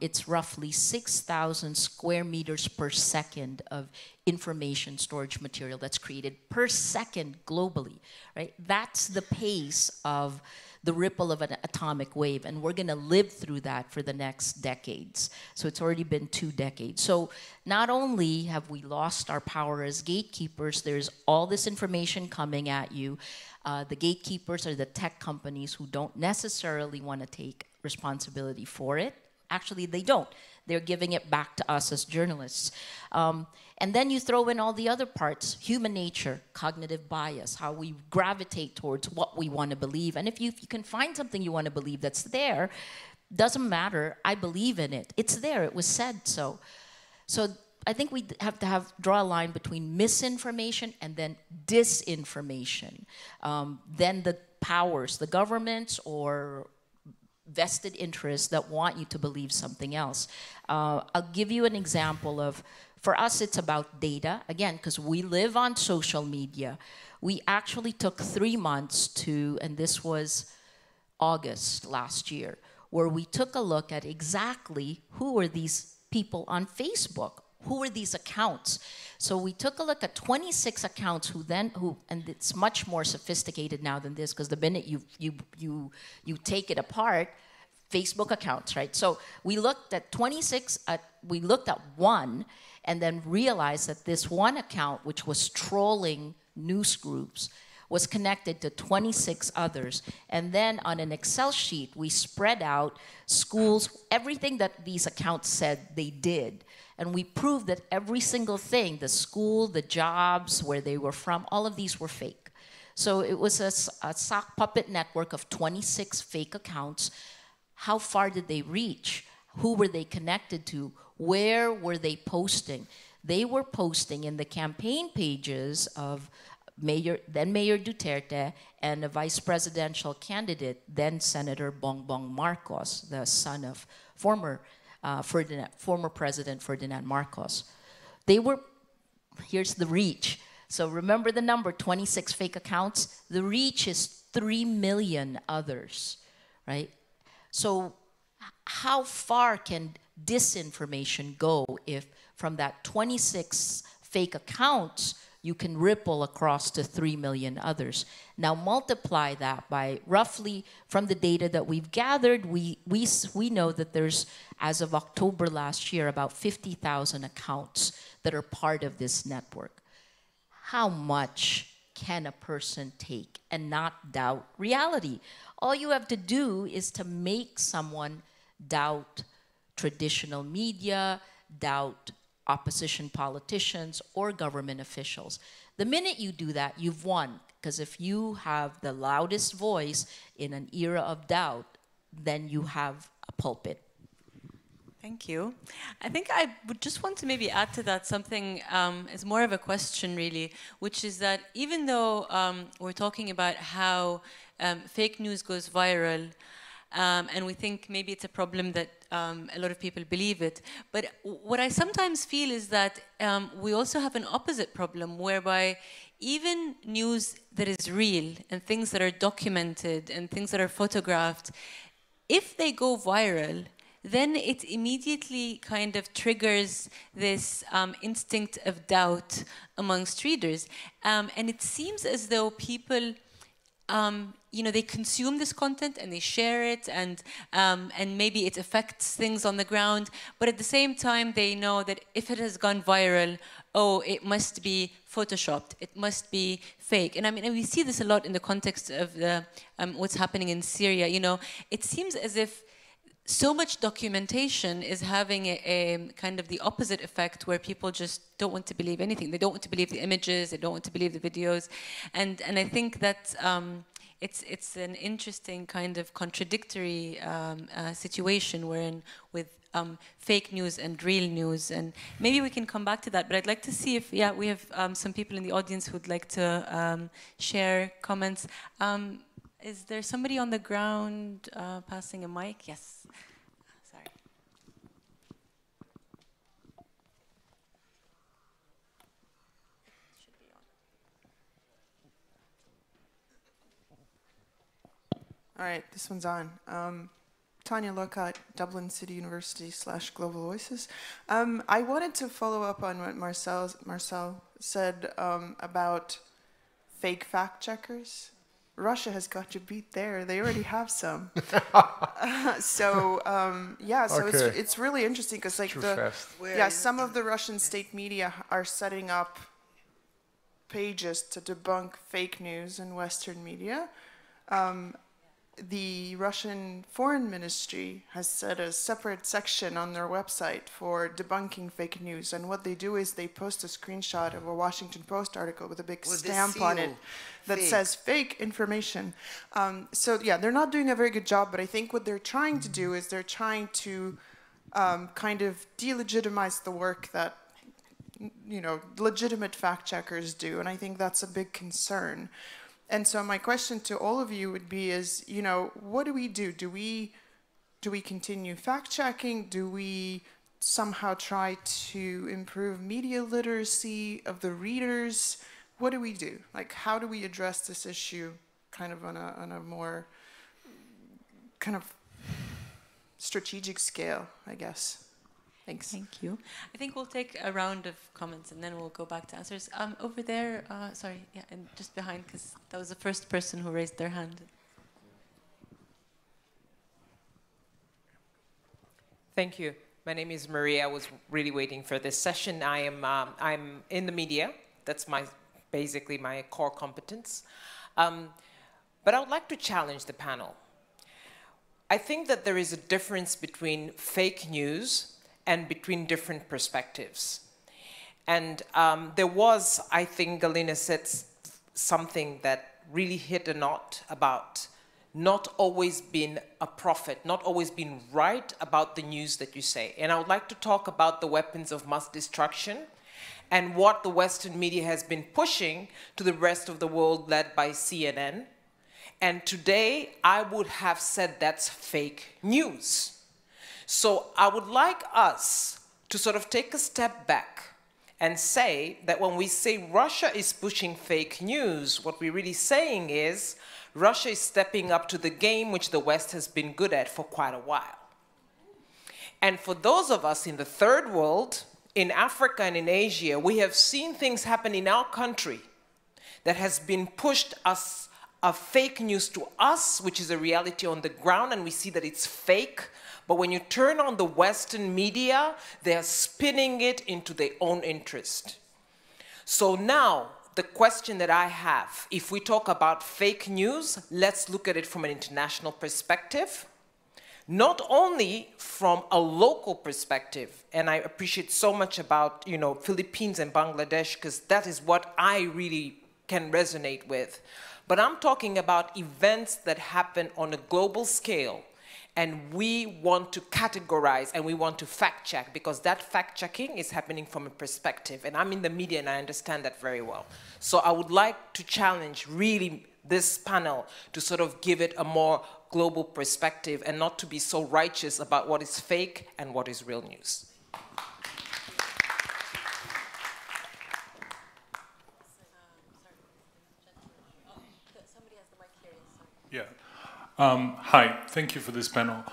It's roughly 6,000 square meters per second of information storage material that's created per second globally, right? That's the pace of the ripple of an atomic wave, and we're gonna live through that for the next decades. So it's already been 2 decades. So not only have we lost our power as gatekeepers, there's all this information coming at you. The gatekeepers are the tech companies who don't necessarily wanna take responsibility for it. Actually, they don't. They're giving it back to us as journalists. And then you throw in all the other parts, human nature, cognitive bias, how we gravitate towards what we want to believe. And if you can find something you want to believe that's there, doesn't matter, I believe in it. It's there, it was said so. So I think we have to draw a line between misinformation and then disinformation. Then the powers, the governments or vested interests that want you to believe something else. I'll give you an example of, for us it's about data, again, because we live on social media. We actually took 3 months to, and this was August last year, where we took a look at exactly who are these people on Facebook, who are these accounts. So we took a look at 26 accounts and it's much more sophisticated now than this, because the minute you take it apart, Facebook accounts, right? So we looked at 26, we looked at one, and then realized that this one account, which was trolling news groups, was connected to 26 others. And then on an Excel sheet, we spread out schools, everything that these accounts said they did. And we proved that every single thing, the school, the jobs, where they were from, all of these were fake. So it was a sock puppet network of 26 fake accounts. How far did they reach? Who were they connected to? Where were they posting? They were posting in the campaign pages of then Mayor Duterte and a vice presidential candidate, then Senator Bongbong Marcos, the son of former President Ferdinand Marcos. Here's the reach. So remember the number, 26 fake accounts. The reach is 3 million others, right? So how far can disinformation go if from that 26 fake accounts, you can ripple across to 3 million others? Now multiply that by roughly, from the data that we've gathered, we know that there's, as of October last year, about 50,000 accounts that are part of this network. How much can a person take and not doubt reality? All you have to do is to make someone doubt traditional media, doubt opposition politicians or government officials. The minute you do that, you've won. Because if you have the loudest voice in an era of doubt, then you have a pulpit. Thank you. I think I would just want to maybe add to that something as more of a question, really, which is that even though we're talking about how fake news goes viral, and we think maybe it's a problem that a lot of people believe it, but what I sometimes feel is that we also have an opposite problem, whereby even news that is real and things that are documented and things that are photographed, if they go viral, then it immediately kind of triggers this instinct of doubt amongst readers. And it seems as though people, you know, they consume this content and they share it, and maybe it affects things on the ground. But at the same time, they know that if it has gone viral, oh, it must be photoshopped, it must be fake. And I mean, and we see this a lot in the context of the, what's happening in Syria. You know, it seems as if so much documentation is having a kind of the opposite effect, where people just don't want to believe anything. They don't want to believe the images, they don't want to believe the videos. And I think that it's an interesting kind of contradictory situation wherein with fake news and real news. And maybe we can come back to that, but I'd like to see if, yeah, we have some people in the audience who'd like to share comments. Is there somebody on the ground passing a mic? Yes. Sorry. Should be on. All right, this one's on. Tanya Lockhart, Dublin City University / Global Voices. I wanted to follow up on what Marcel said about fake fact checkers. Russia has got you beat there. They already have some. So okay. It's really interesting because like some of the Russian state media are setting up pages to debunk fake news in Western media. The Russian Foreign Ministry has set a separate section on their website for debunking fake news, and what they do is they post a screenshot of a Washington Post article with a big stamp on it that says fake information. So yeah, they're not doing a very good job, but I think what they're trying to do is they're trying to kind of delegitimize the work that, you know, legitimate fact checkers do, and I think that's a big concern. And so my question to all of you would be is, you know, what do we do? Do we continue fact-checking? Do we somehow try to improve media literacy of the readers? What do we do? Like, how do we address this issue kind of on a more kind of strategic scale, I guess? Thanks. Thank you. I think we'll take a round of comments and then we'll go back to answers. Over there, sorry, yeah, and just behind, because that was the first person who raised their hand. Thank you. My name is Maria. I was really waiting for this session. I'm in the media. That's basically my core competence. But I would like to challenge the panel. I think that there is a difference between fake news and between different perspectives. And there was, I think Galina said something that really hit a knot about not always being a prophet, not always being right about the news that you say. And I would like to talk about the weapons of mass destruction and what the Western media has been pushing to the rest of the world, led by CNN. And today, I would have said that's fake news. So I would like us to sort of take a step back and say that when we say Russia is pushing fake news, what we're really saying is Russia is stepping up to the game which the West has been good at for quite a while. And for those of us in the third world, in Africa and in Asia, we have seen things happen in our country that has been pushed as a fake news to us, which is a reality on the ground, and we see that it's fake. But when you turn on the Western media, they're spinning it into their own interest. So now, the question that I have, if we talk about fake news, let's look at it from an international perspective, not only from a local perspective. And I appreciate so much about, you know, Philippines and Bangladesh, because that is what I really can resonate with. But I'm talking about events that happen on a global scale. And we want to categorize and we want to fact check, because that fact checking is happening from a perspective. And I'm in the media and I understand that very well. So I would like to challenge really this panel to sort of give it a more global perspective and not to be so righteous about what is fake and what is real news. Yeah. Hi, thank you for this panel.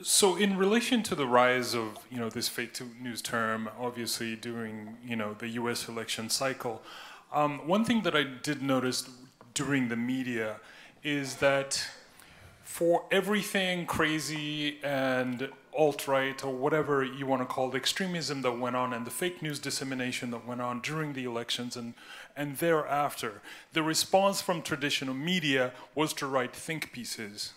So in relation to the rise of, this fake news term, obviously during, the US election cycle, one thing that I did notice during the media is that for everything crazy and alt-right or whatever you want to call the extremism that went on and the fake news dissemination that went on during the elections and thereafter, the response from traditional media was to write think pieces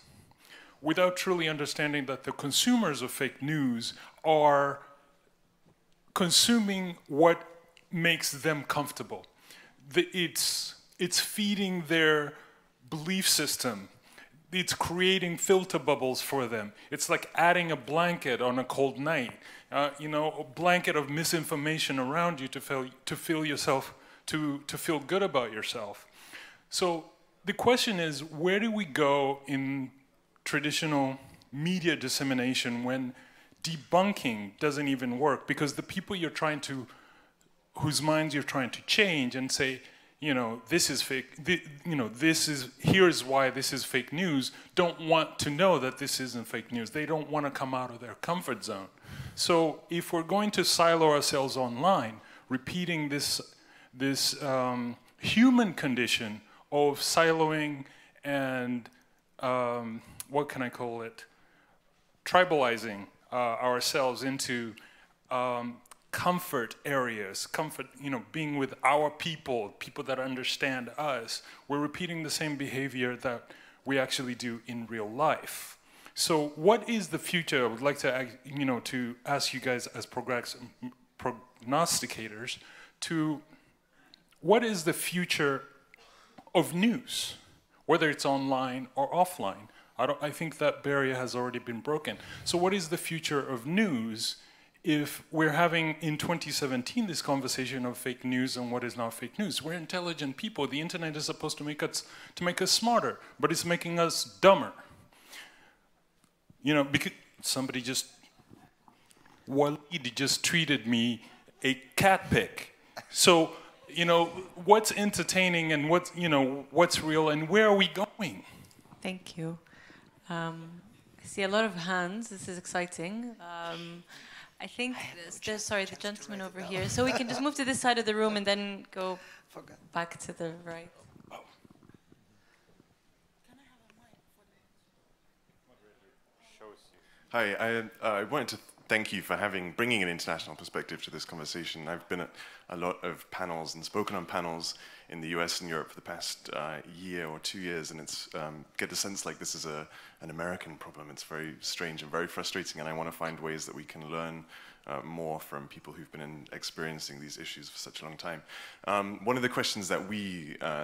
without truly understanding that the consumers of fake news are consuming what makes them comfortable. It's feeding their belief system. It's creating filter bubbles for them. It's like adding a blanket on a cold night, a blanket of misinformation around you to feel good about yourself. So the question is, where do we go in traditional media dissemination when debunking doesn't even work? Because the people whose minds you're trying to change and say, this is fake, here's why this is fake news, don't want to know that this isn't fake news. They don't want to come out of their comfort zone. So if we're going to silo ourselves online, repeating this human condition of siloing and, what can I call it, tribalizing ourselves into comfort areas, being with our people that understand us, we're repeating the same behavior that we actually do in real life. So what is the future? I would like to, to ask you guys as prognosticators what is the future of news, whether it's online or offline? I think that barrier has already been broken. So what is the future of news if we're having, in 2017, this conversation of fake news and what is not fake news? We're intelligent people. The internet is supposed to make us smarter, but it's making us dumber. Because somebody Walid just tweeted me a cat pic. So, what's entertaining and what's real and where are we going? Thank you. I see a lot of hands. This is exciting. I think, the gentleman over here. So we can just move to this side of the room and then go back to the right. Oh. Hi, I wanted to thank you for bringing an international perspective to this conversation. I've been at a lot of panels and spoken on panels in the US and Europe for the past year or 2 years, and it's get the sense like this is an American problem. It's very strange and very frustrating, and I want to find ways that we can learn more from people who've been experiencing these issues for such a long time. One of the questions that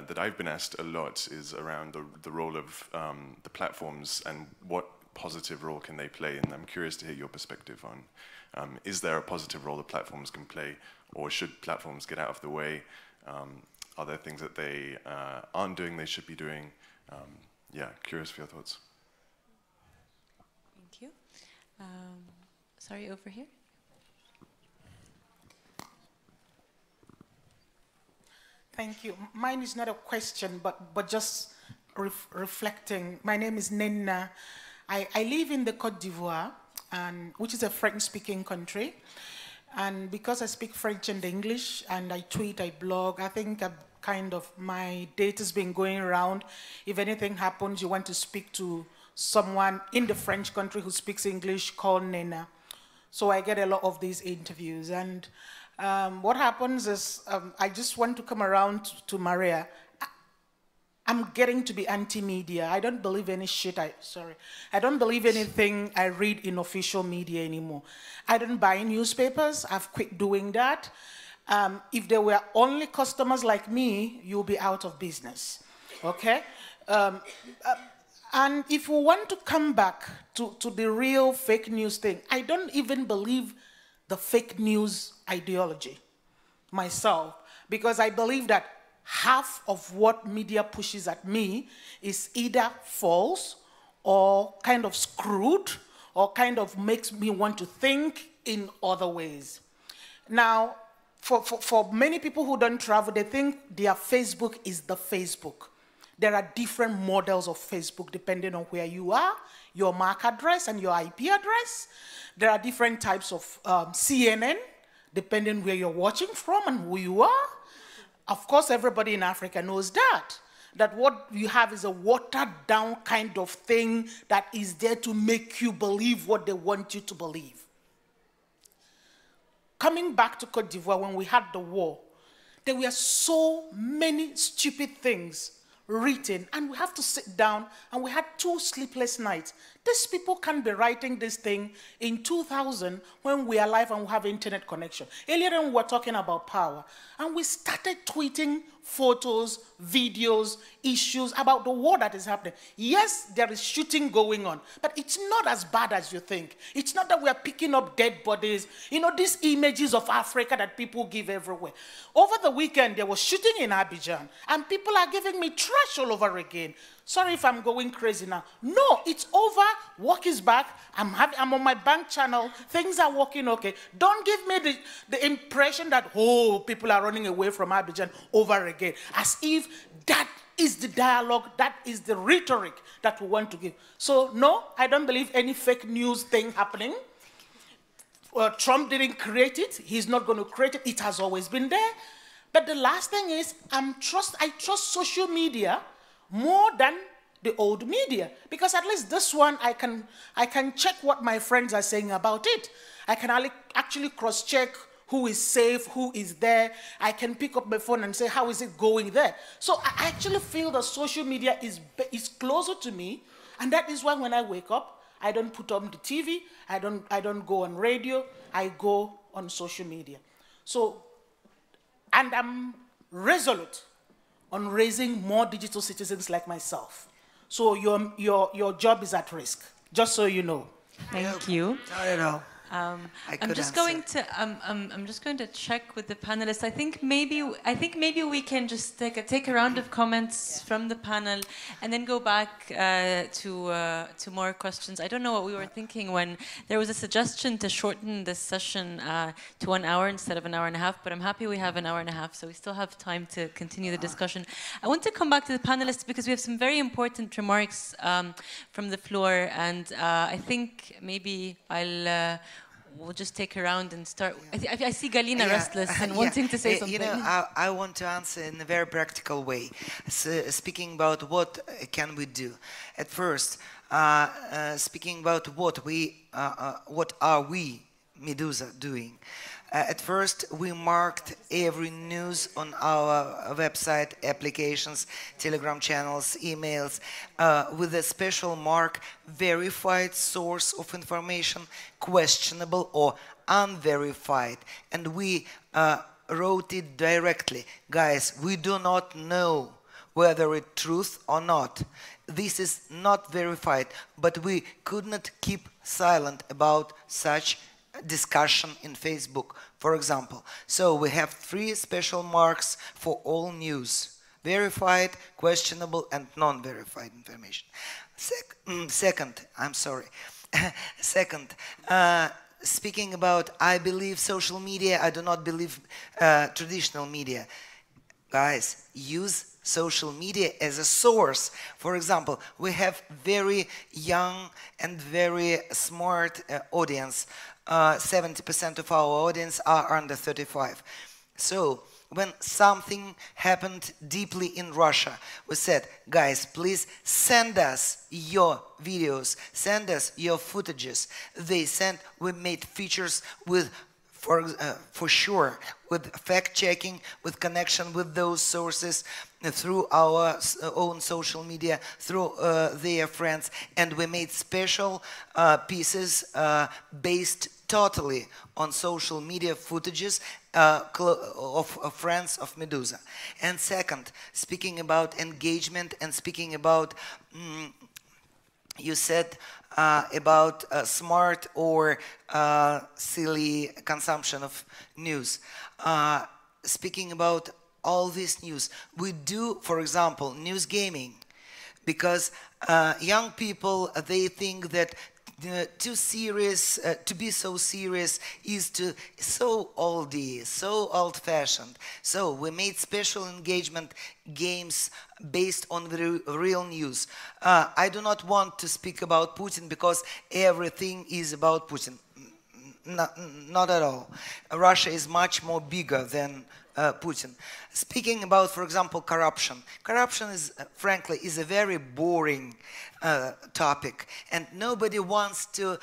that I've been asked a lot is around the role of the platforms and what positive role can they play, and I'm curious to hear your perspective on is there a positive role that platforms can play, or should platforms get out of the way? Are there things that they aren't doing they should be doing? Yeah, curious for your thoughts. Thank you. Sorry, over here. Thank you. Mine is not a question, but just reflecting. My name is Nena. I live in the Côte d'Ivoire, which is a French-speaking country. And because I speak French and English, and I tweet, I blog, I think my data's been going around. If anything happens, you want to speak to someone in the French country who speaks English, call Nena. So I get a lot of these interviews. And what happens is, I just want to come around to Maria. I'm getting to be anti-media. I don't believe any shit. I don't believe anything I read in official media anymore. I don't buy newspapers. I've quit doing that. If there were only customers like me, you'll be out of business. Okay? And if we want to come back to the real fake news thing, I don't even believe the fake news ideology myself, because I believe that half of what media pushes at me is either false or kind of screwed or kind of makes me want to think in other ways. Now, for many people who don't travel, they think their Facebook is the Facebook. There are different models of Facebook depending on where you are, your MAC address and your IP address. There are different types of CNN, depending where you're watching from and who you are. Of course, everybody in Africa knows that what you have is a watered down kind of thing that is there to make you believe what they want you to believe. Coming back to Cote d'Ivoire, when we had the war, there were so many stupid things written, and we have to sit down, and we had 2 sleepless nights. These people can't be writing this thing in 2000 when we are alive and we have internet connection. Earlier on, we were talking about power, and we started tweeting photos, videos, issues about the war that is happening. Yes, there is shooting going on, but it's not as bad as you think. It's not that we are picking up dead bodies. You know, these images of Africa that people give everywhere. Over the weekend, there was shooting in Abidjan, and people are giving me trash all over again. Sorry if I'm going crazy now. No, it's over. Work is back. I'm on my bank channel. Things are working okay. Don't give me the impression that, oh, people are running away from Abidjan over again. As if that is the dialogue, that is the rhetoric that we want to give. So, no, I don't believe any fake news thing happening. Trump didn't create it. He's not going to create it. It has always been there. But the last thing is, I trust social media more than the old media, because at least this one I can check what my friends are saying about it. I can actually cross-check who is safe, who is there. I can pick up my phone and say, how is it going there? So I actually feel that social media is closer to me, and that is why when I wake up, I don't put on the TV, I don't go on radio, I go on social media. So, and I'm resolute on raising more digital citizens like myself. So your job is at risk, just so you know. Thank you. Not at all. I'm just going to check with the panelists. I think maybe we can just take a round of comments from the panel, and then go back to more questions. I don't know what we were thinking when there was a suggestion to shorten this session to 1 hour instead of an hour and a half. But I'm happy we have an hour and a half, so we still have time to continue the discussion. I want to come back to the panelists because we have some very important remarks from the floor, and I think maybe we'll just take a round and start. I see Galina restless and wanting to say something. You know, I want to answer in a very practical way. So, speaking about what can we do. At first, speaking about what are we, Meduza, doing. At first, we marked every news on our website, applications, Telegram channels, emails, with a special mark, verified source of information, questionable or unverified. And we wrote it directly. Guys, we do not know whether it's truth or not. This is not verified, but we could not keep silent about such discussion in Facebook, for example. So we have 3 special marks for all news: verified, questionable, and non-verified information. Second, speaking about I believe social media, I do not believe traditional media. Guys, use social media as a source. For example, we have very young and very smart audience. 70% of our audience are under 35. So when something happened deeply in Russia, we said, guys, please send us your videos, send us your footages. We made features with, for sure, with fact-checking, with connection with those sources, through our own social media, through their friends, and we made special pieces based totally on social media footages of friends of Meduza. And second, speaking about engagement and speaking about you said about smart or silly consumption of news. Speaking about all this news, we do, for example, news gaming, because young people, they think that too serious, to be so serious is so oldie, so old-fashioned. So we made special engagement games based on the real news. I do not want to speak about Putin because everything is about Putin. Not at all. Russia is much more bigger than Putin. Speaking about, for example, corruption. Corruption is, frankly, is a very boring topic, and nobody wants to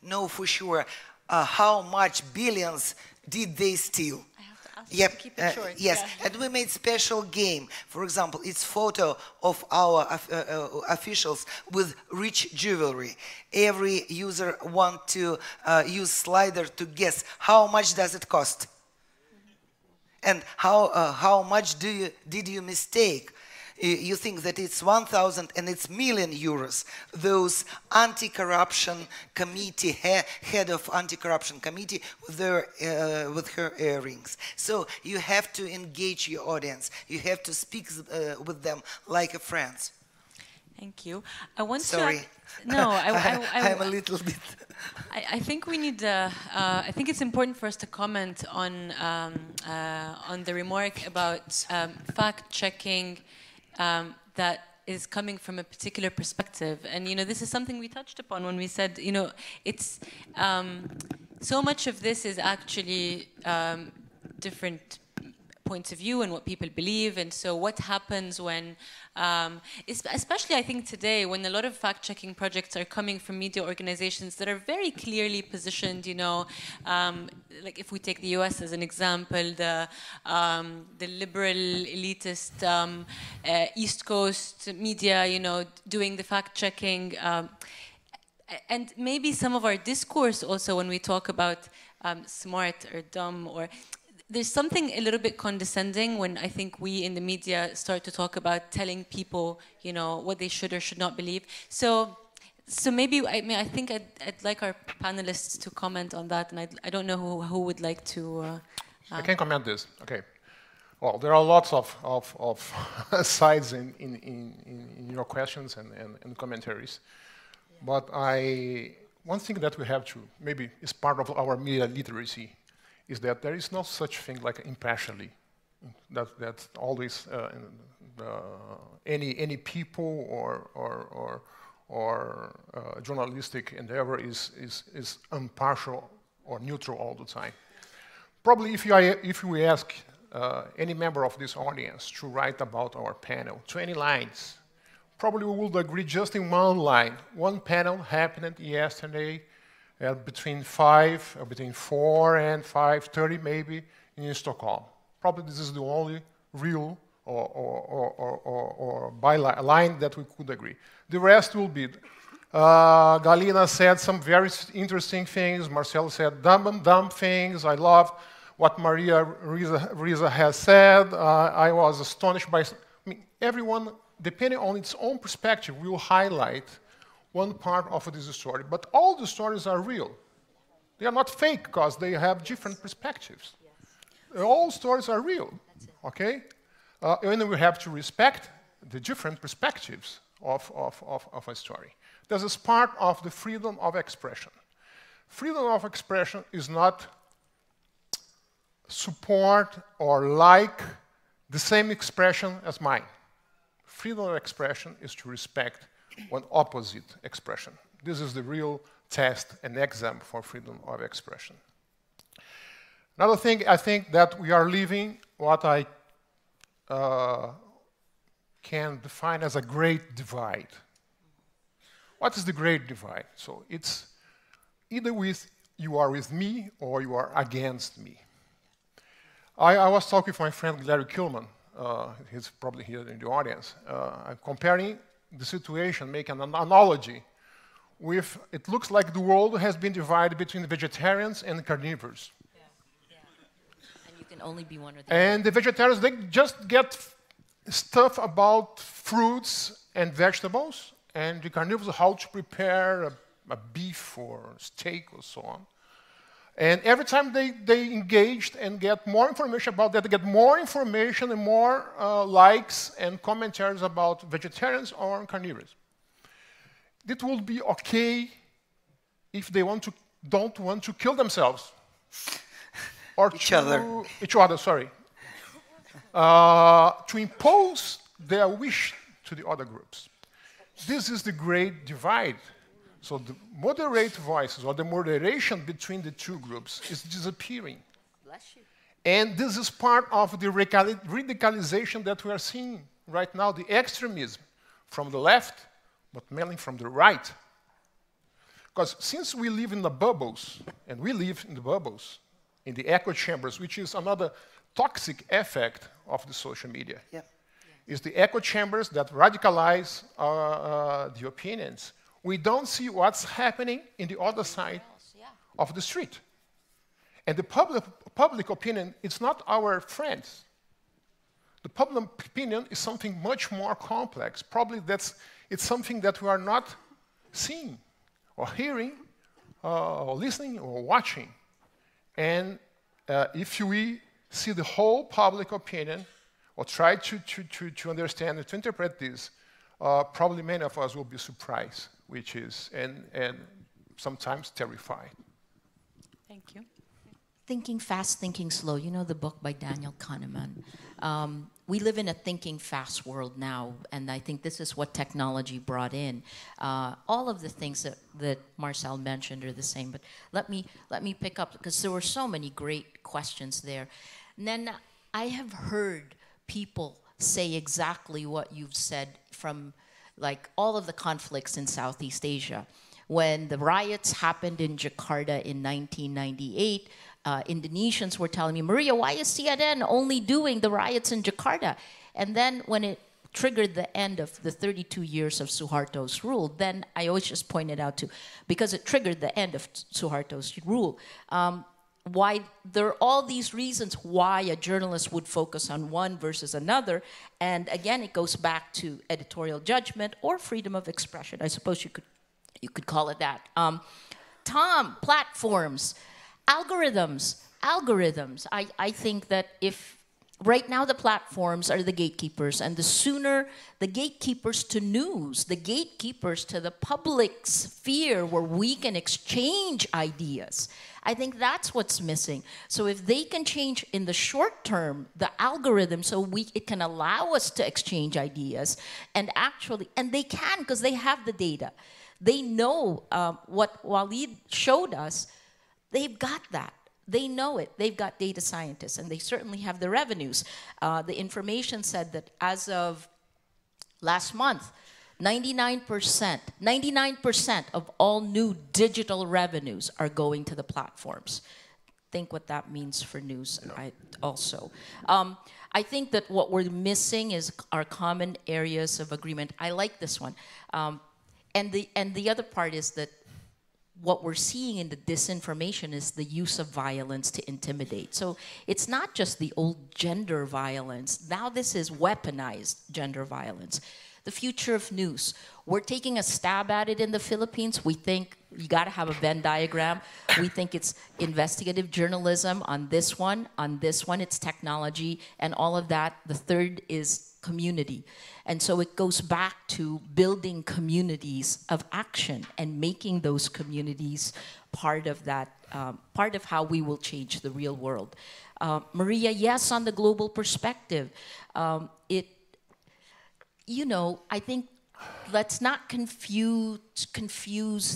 know for sure how much billions did they steal. Yep. Keep it short. Yes, Yeah. and we made special game. For example, it's photo of our officials with rich jewelry. Every user want to use slider to guess how much does it cost, and how much did you mistake. You think that it's 1,000 and it's million euros. Those anti-corruption committee, head of anti-corruption committee with her earrings. So you have to engage your audience. You have to speak with them like a friend. Thank you. I want Sorry. to. No, I'm a little bit. I think we need. I think it's important for us to comment on the remark about fact-checking. That is coming from a particular perspective, and this is something we touched upon when we said, it's so much of this is actually different points of view and what people believe, and so what happens when, especially I think today, when a lot of fact-checking projects are coming from media organizations that are very clearly positioned, like if we take the US as an example, the liberal elitist East Coast media, doing the fact-checking, and maybe some of our discourse also when we talk about smart or dumb or there's something a little bit condescending when I think we in the media start to talk about telling people, what they should or should not believe. So maybe I think I'd like our panelists to comment on that, and I don't know who would like to. I can comment this. Okay. Well, there are lots of sides in your questions and commentaries, but one thing that we have to maybe is part of our media literacy. Is that there is no such thing like impartially, that always any people or journalistic endeavor is impartial or neutral all the time. Probably if we ask any member of this audience to write about our panel, 20 lines, probably we would agree just in one line. One panel happened yesterday. Between 4 and 5:30 maybe in Stockholm. Probably this is the only real or byline that we could agree. The rest will be, Galina said some very interesting things, Marcelo said dumb things, I love what Maria Ressa has said, I was astonished by, everyone, depending on its own perspective, will highlight one part of this story, but all the stories are real. They are not fake because they have different perspectives. Yes. All stories are real, okay? And we have to respect the different perspectives of a story. This is part of the freedom of expression. Freedom of expression is not support or like the same expression as mine. Freedom of expression is to respect one opposite expression. This is the real test and exam for freedom of expression. Another thing, I think that we are living what I can define as a great divide. What is the great divide? So it's either you are with me or you are against me. I was talking with my friend Larry Kilman, he's probably here in the audience, comparing the situation, make an analogy with, it looks like the world has been divided between vegetarians and carnivores. Yeah. Yeah. And you can only be one or the And the vegetarians, they just get stuff about fruits and vegetables, and the carnivores how to prepare a beef or steak or so on. And every time they engaged and get more information about that, they get more information and more likes and commentaries about vegetarians or carnivores. It will be okay if they don't want to kill themselves. Or each other, sorry. To impose their wish to the other groups. This is the great divide. So the moderate voices or the moderation between the two groups is disappearing. Bless you. And this is part of the radicalization that we are seeing right now, the extremism from the left, but mainly from the right. Because since we live in the bubbles, and we live in the bubbles, in the echo chambers, which is another toxic effect of the social media, is the echo chambers that radicalize the opinions. We don't see what's happening in the other side of the street. And the public opinion is not our friends. The public opinion is something much more complex. Probably it's something that we are not seeing or hearing or listening or watching. And if we see the whole public opinion or try to understand and to interpret this, probably many of us will be surprised, which is, and sometimes terrified. Thank you. Thinking Fast, Thinking Slow. You know the book by Daniel Kahneman. We live in a thinking fast world now, and I think this is what technology brought in. All of the things that Marcel mentioned are the same, but let me pick up, because there were so many great questions there. Nena, I have heard people say exactly what you've said from like all of the conflicts in Southeast Asia. When the riots happened in Jakarta in 1998, Indonesians were telling me, Maria, why is CNN only doing the riots in Jakarta? And then when it triggered the end of the 32 years of Suharto's rule, then I always just pointed out to, because it triggered the end of Suharto's rule, why there are all these reasons why a journalist would focus on one versus another. And again, it goes back to editorial judgment or freedom of expression. I suppose you could call it that. Tom, platforms, algorithms. I think that if right now the platforms are the gatekeepers, and the sooner the gatekeepers to news, the gatekeepers to the public sphere where we can exchange ideas, I think that's what's missing. So if they can change in the short term the algorithm so it can allow us to exchange ideas, and they can, because they have the data. They know what Walid showed us. They've got that. They know it. They've got data scientists, and they certainly have the revenues. The information said that as of last month, 99% of all new digital revenues are going to the platforms. Think what that means for news. Also. I think that what we're missing is our common areas of agreement. I like this one. And the other part is that what we're seeing in the disinformation is the use of violence to intimidate. So it's not just the old gender violence. Now this is weaponized gender violence. The future of news. We're taking a stab at it in the Philippines. We think you got to have a Venn diagram. We think it's investigative journalism on this one. On this one, it's technology and all of that. The third is community. And so it goes back to building communities of action and making those communities part of that, part of how we will change the real world. Maria, yes, on the global perspective, you know, I think let's not confuse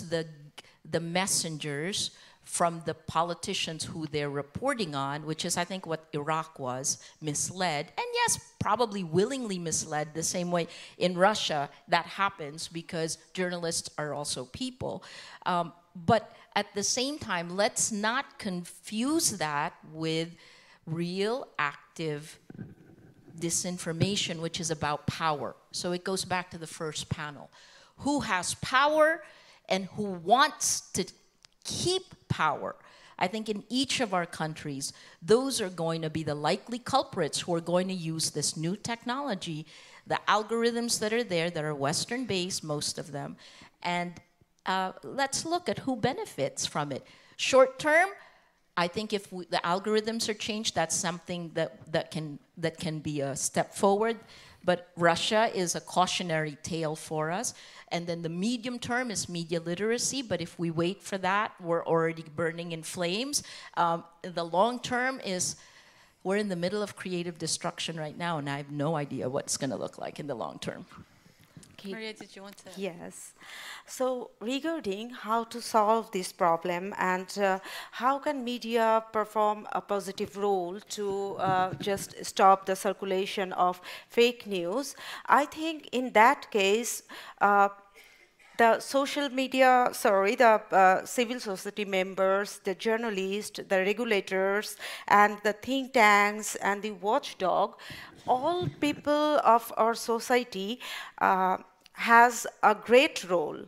the messengers from the politicians who they're reporting on, which is, I think, what Iraq was, misled. And yes, probably willingly misled, the same way in Russia that happens because journalists are also people. But at the same time, let's not confuse that with real active disinformation, which is about power. So it goes back to the first panel. Who has power and who wants to keep power? I think in each of our countries, those are going to be the likely culprits who are going to use this new technology, the algorithms that are there that are Western-based, most of them, and let's look at who benefits from it. Short term, I think if the algorithms are changed, that's something that can be a step forward. But Russia is a cautionary tale for us. And then the medium term is media literacy. But if we wait for that, we're already burning in flames. The long term is we're in the middle of creative destruction right now, and I have no idea what it's going to look like in the long term. Okay. Maria, did you want to? Yes. So regarding how to solve this problem and how can media perform a positive role to just stop the circulation of fake news, I think in that case, the social media, the civil society members, the journalists, the regulators, and the think tanks and the watchdog, all people of our society has a great role,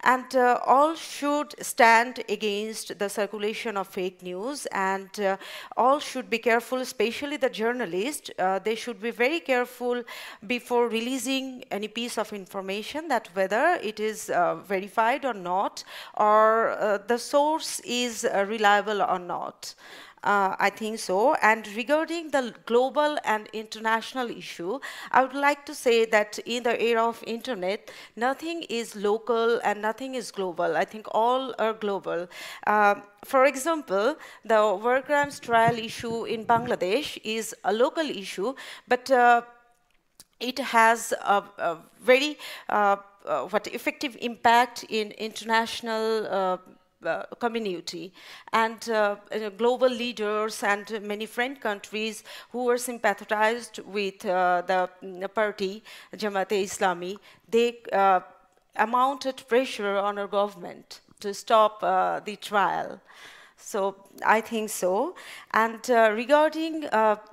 and all should stand against the circulation of fake news, and all should be careful, especially the journalists. They should be very careful before releasing any piece of information, that whether it is verified or not, or the source is reliable or not. I think so. And regarding the global and international issue, I would like to say that in the era of internet, nothing is local and nothing is global. I think all are global. For example, the war crimes trial issue in Bangladesh is a local issue, but it has a very effective impact in international community, and global leaders and many friend countries who were sympathized with the party Jamaat-e-Islami, they mounted pressure on our government to stop the trial. So I think so. And regarding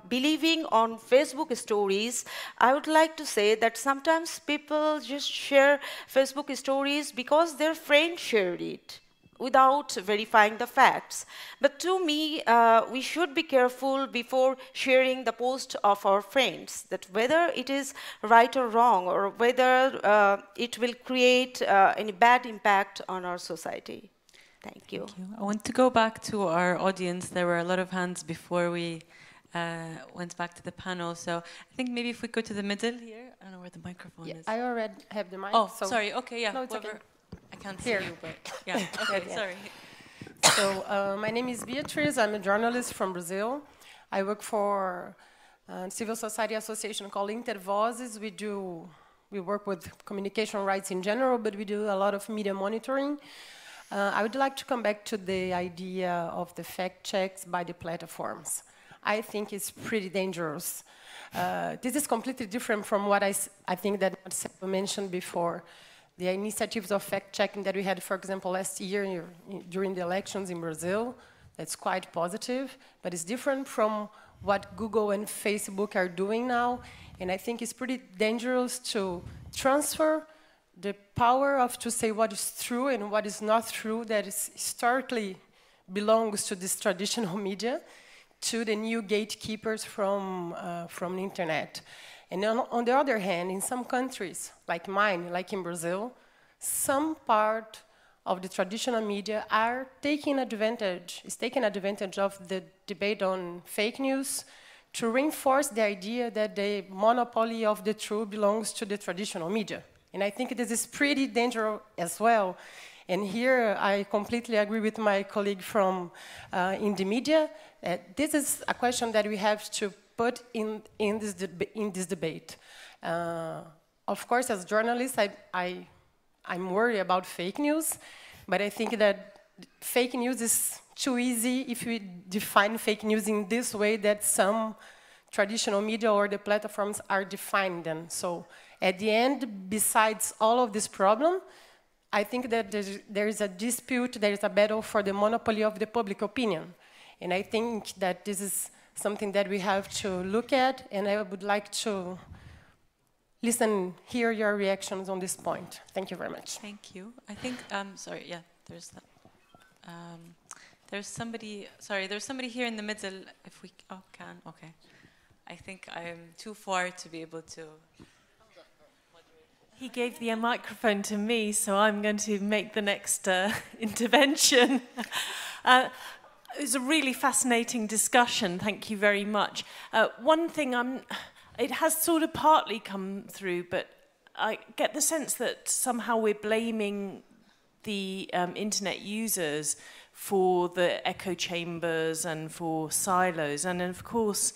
believing on Facebook stories, I would like to say that sometimes people just share Facebook stories because their friend shared it, without verifying the facts. But to me, we should be careful before sharing the post of our friends, that whether it is right or wrong, or whether it will create any bad impact on our society. Thank you. Thank you. I want to go back to our audience. There were a lot of hands before we went back to the panel. So I think maybe if we go to the middle here, I don't know where the microphone is. I already have the mic. Oh, so sorry. Okay, yeah. No, it's okay. I can't see you, but yeah. Okay, Yeah. sorry. So my name is Beatriz. I'm a journalist from Brazil. I work for a civil society association called Intervozes. We work with communication rights in general, but we do a lot of media monitoring. I would like to come back to the idea of the fact checks by the platforms. I think it's pretty dangerous. This is completely different from what I think that Marcelo mentioned before. The initiatives of fact-checking that we had, for example, last year during the elections in Brazil, that's quite positive, but it's different from what Google and Facebook are doing now, and I think it's pretty dangerous to transfer the power of to say what is true and what is not true, that is historically belongs to this traditional media, to the new gatekeepers from the internet. And on the other hand, in some countries, like mine, like in Brazil, some part of the traditional media are taking advantage of the debate on fake news to reinforce the idea that the monopoly of the truth belongs to the traditional media. And I think this is pretty dangerous as well. And here I completely agree with my colleague from in the media. This is a question that we have to put in this debate. Of course, as journalists, I'm worried about fake news, but I think that fake news is too easy if we define fake news in this way that some traditional media or the platforms are defining them. So at the end, besides all of this problem, I think that there is a dispute, there is a battle for the monopoly of the public opinion. And I think that this is something that we have to look at, and I would like to hear your reactions on this point. Thank you very much. Thank you. I think, sorry, yeah, there's that. There's somebody, sorry, there's somebody here in the middle, if we, oh, can, okay. I think I'm too far to be able to. He gave the microphone to me, so I'm going to make the next intervention. It was a really fascinating discussion, thank you very much. One thing it has sort of partly come through, but I get the sense that somehow we're blaming the internet users for the echo chambers and for silos. And of course,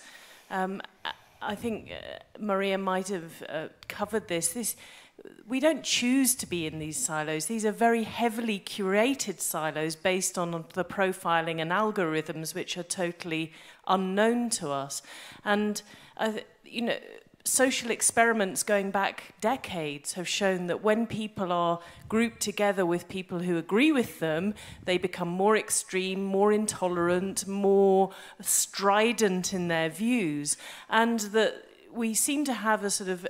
I think Maria might have covered this. We don't choose to be in these silos. These are very heavily curated silos based on the profiling and algorithms which are totally unknown to us. And, you know, social experiments going back decades have shown that when people are grouped together with people who agree with them, they become more extreme, more intolerant, more strident in their views. And that we seem to have a sort of,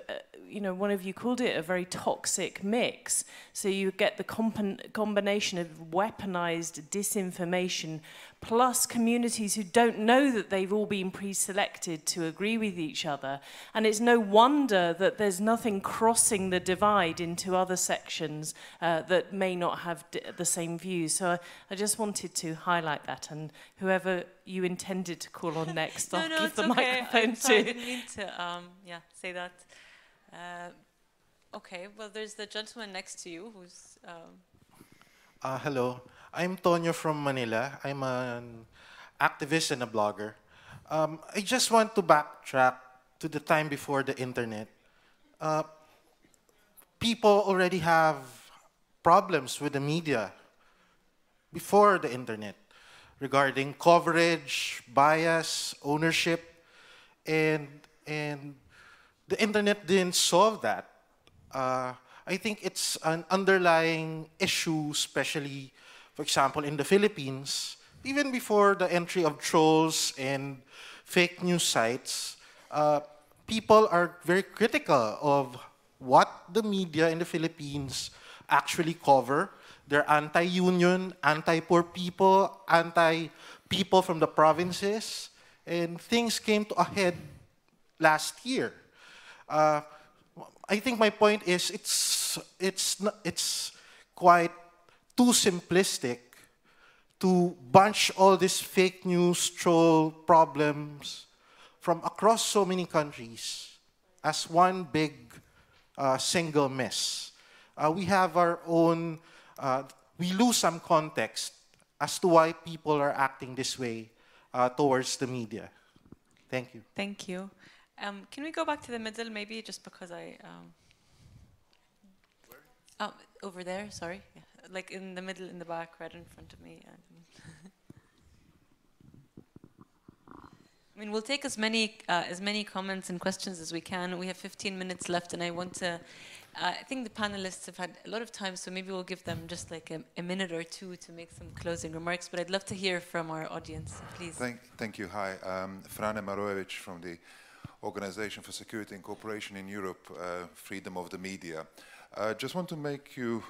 you know, one of you called it a very toxic mix. So you get the combination of weaponized disinformation plus communities who don't know that they've all been pre-selected to agree with each other. And it's no wonder that there's nothing crossing the divide into other sections that may not have the same views. So I just wanted to highlight that. And whoever you intended to call on next, I'll give the microphone I'm sorry, to. I didn't mean to say that. Okay, well, there's the gentleman next to you who's... Hello, I'm Tonyo from Manila. I'm an activist and a blogger. I just want to backtrack to the time before the internet. People already have problems with the media before the internet regarding coverage, bias, ownership, and the internet didn't solve that. I think it's an underlying issue, especially, for example, in the Philippines. Even before the entry of trolls and fake news sites, people are very critical of what the media in the Philippines actually cover. They're anti-union, anti-poor people, anti-people from the provinces, and things came to a head last year. I think my point is it's quite too simplistic to bunch all these fake news troll problems from across so many countries as one big single mess. We have our own, we lose some context as to why people are acting this way towards the media. Thank you. Thank you. Can we go back to the middle, maybe, just because I... Oh, over there, sorry. Yeah. Like in the middle, in the back, right in front of me. I mean, we'll take as many comments and questions as we can. We have 15 minutes left, and I want to... I think the panelists have had a lot of time, so maybe we'll give them just like a minute or two to make some closing remarks, but I'd love to hear from our audience, please. Thank you. Hi, Frane Marojevic from the Organization for Security and Cooperation in Europe, Freedom of the Media. Just want to make you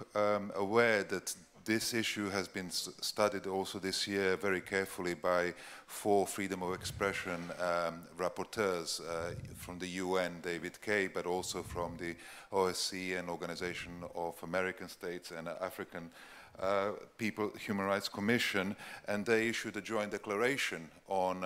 aware that this issue has been studied also this year very carefully by 4 freedom of expression rapporteurs from the UN, David Kay, but also from the OSCE and Organization of American States and African People Human Rights Commission, and they issued a joint declaration on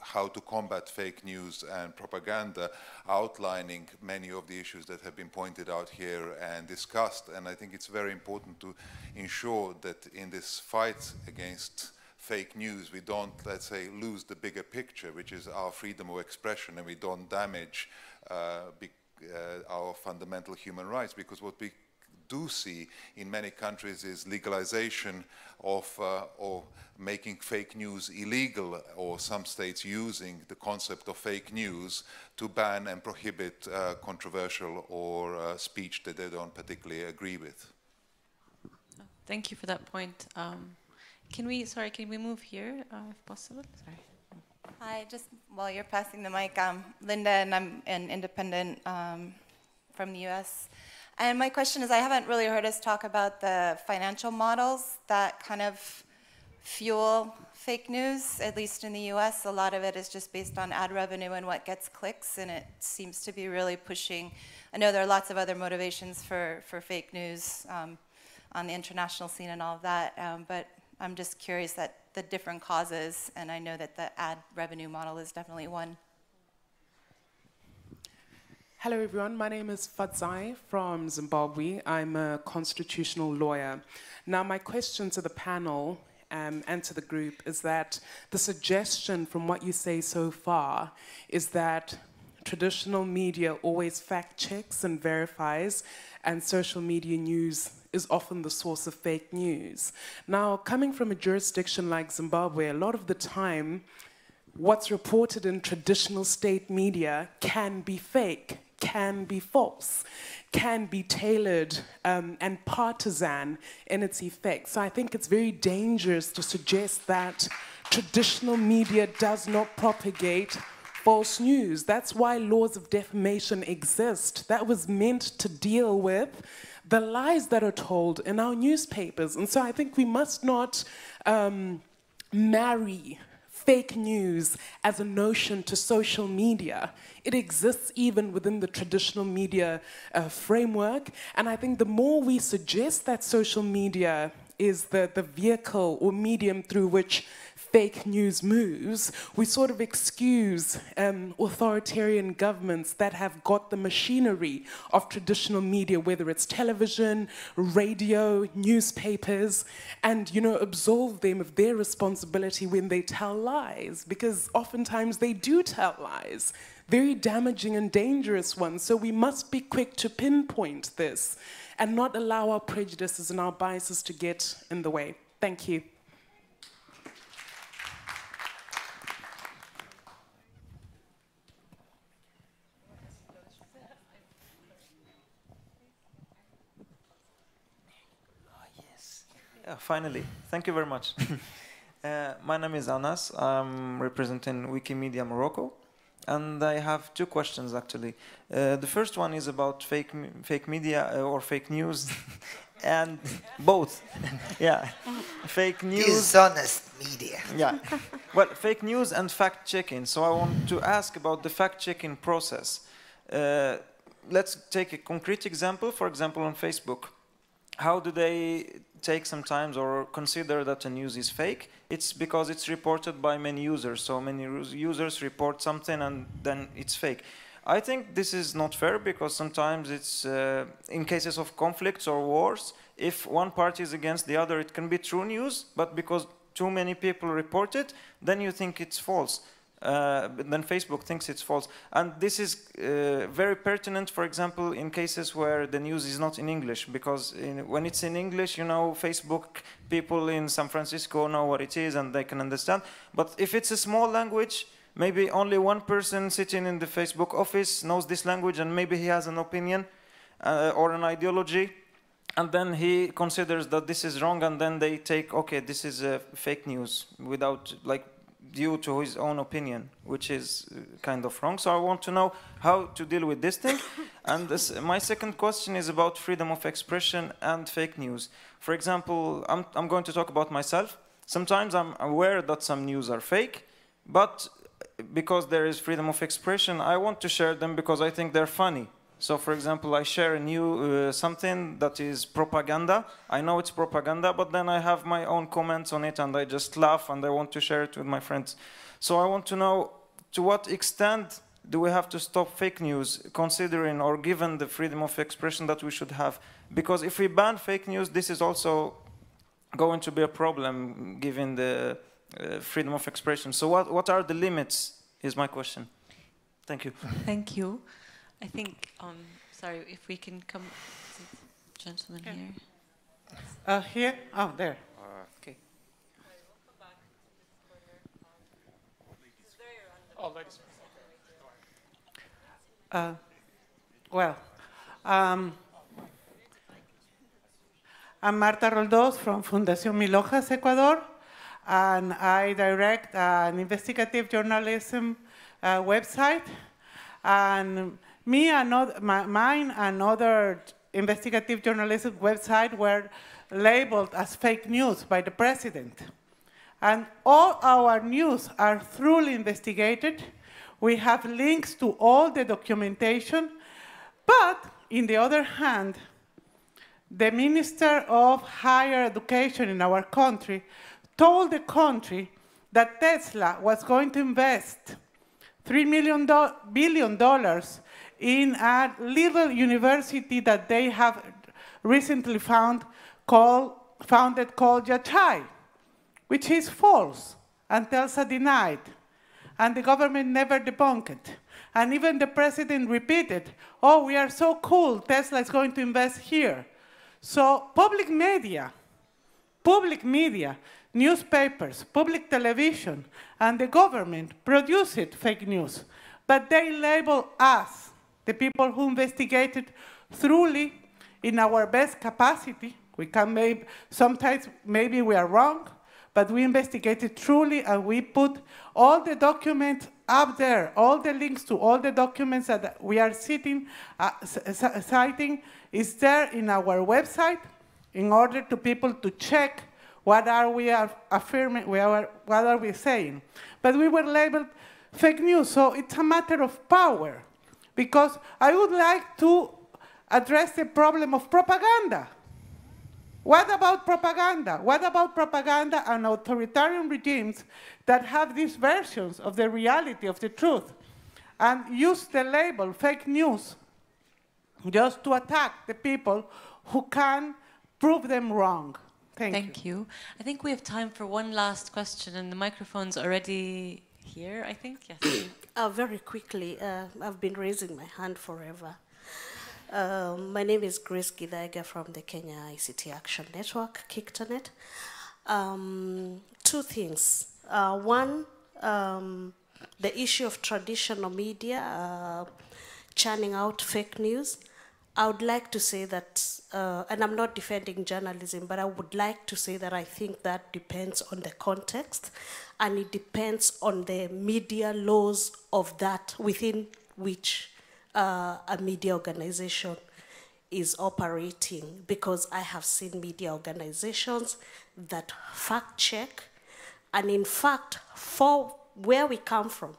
how to combat fake news and propaganda, outlining many of the issues that have been pointed out here and discussed. And I think it's very important to ensure that in this fight against fake news, we don't, let's say, lose the bigger picture, which is our freedom of expression, and we don't damage our fundamental human rights, because what we do see in many countries is legalization of or making fake news illegal, or some states using the concept of fake news to ban and prohibit controversial or speech that they don't particularly agree with. Thank you for that point. Can we move here if possible? Sorry. Hi, just while you're passing the mic, I'm Linda, and I'm an independent from the US. And my question is, I haven't really heard us talk about the financial models that kind of fuel fake news, at least in the US. A lot of it is just based on ad revenue and what gets clicks, and it seems to be really pushing. I know there are lots of other motivations for fake news on the international scene and all of that, but I'm just curious that the different causes, and I know that the ad revenue model is definitely one. Hello everyone, my name is Fadzai from Zimbabwe. I'm a constitutional lawyer. Now my question to the panel and to the group is that the suggestion from what you say so far is that traditional media always fact checks and verifies, and social media news is often the source of fake news. Now, coming from a jurisdiction like Zimbabwe, a lot of the time, what's reported in traditional state media can be fake, can be false, can be tailored and partisan in its effects. So I think it's very dangerous to suggest that traditional media does not propagate false news. That's why laws of defamation exist. That was meant to deal with the lies that are told in our newspapers. And so I think we must not marry fake news as a notion to social media. It exists even within the traditional media framework. And I think the more we suggest that social media is the vehicle or medium through which fake news moves, we sort of excuse authoritarian governments that have got the machinery of traditional media, whether it's television, radio, newspapers, and, you know, absolve them of their responsibility when they tell lies, because oftentimes they do tell lies, very damaging and dangerous ones. So we must be quick to pinpoint this and not allow our prejudices and our biases to get in the way. Thank you. Finally, thank you very much. My name is Anas. I'm representing Wikimedia Morocco, and I have two questions actually. The first one is about fake media or fake news, and both. Yeah, fake news. Dishonest media. Yeah, well, fake news and fact checking. So I want to ask about the fact checking process. Let's take a concrete example. For example, on Facebook, how do they take sometimes or consider that a news is fake? It's because it's reported by many users. So many users report something and then it's fake. I think this is not fair, because sometimes it's, in cases of conflicts or wars, if one party is against the other, it can be true news, but because too many people report it, then you think it's false. Then Facebook thinks it's false. And this is very pertinent, for example, in cases where the news is not in English, because when it's in English, you know, Facebook people in San Francisco know what it is and they can understand. But if it's a small language, maybe only one person sitting in the Facebook office knows this language, and maybe he has an opinion or an ideology, and then he considers that this is wrong, and then they take, okay, this is fake news, without, like, due to his own opinion, which is kind of wrong. So I want to know how to deal with this thing. And my second question is about freedom of expression and fake news. For example, I'm going to talk about myself. Sometimes I'm aware that some news are fake, but because there is freedom of expression, I want to share them because I think they're funny. So, for example, I share a new something that is propaganda. I know it's propaganda, but then I have my own comments on it, and I just laugh, and I want to share it with my friends. So I want to know, to what extent do we have to stop fake news, considering or given the freedom of expression that we should have? Because if we ban fake news, this is also going to be a problem, given the freedom of expression. So what are the limits, is my question. Thank you. Thank you. I think, sorry, if we can come, gentleman here. Here? Oh, there. Okay. Oh, ladies. Well, I'm Marta Roldós from Fundación Mil Hojas, Ecuador, and I direct an investigative journalism website. And mine and other investigative journalism websites were labeled as fake news by the president. And all our news are thoroughly investigated. We have links to all the documentation. But, on the other hand, the Minister of Higher Education in our country told the country that Tesla was going to invest $3 billion in a little university that they have recently founded called Yachai, which is false, and Tesla denied. And the government never debunked it. And even the president repeated, oh, we are so cool, Tesla is going to invest here. So public media, newspapers, public television, and the government produced fake news. But they label us, the people who investigated thoroughly in our best capacity. We can sometimes maybe we are wrong, but we investigated truly and we put all the documents up there, all the links to all the documents that we are citing is there in our website in order to people to check what are we affirming, what are we saying. But we were labeled fake news, so it's a matter of power. Because I would like to address the problem of propaganda. What about propaganda? What about propaganda and authoritarian regimes that have these versions of the reality, of the truth, and use the label fake news just to attack the people who can prove them wrong? Thank you. I think we have time for one last question, and the microphone's already here, I think. Yes. Very quickly, I've been raising my hand forever. My name is Grace Githaiga from the Kenya ICT Action Network, KICTANET. Two things. One, the issue of traditional media churning out fake news. I would like to say that, and I'm not defending journalism, but I would like to say that I think that depends on the context, and it depends on the media laws of that within which a media organization is operating, because I have seen media organizations that fact check, and in fact, for where we come from,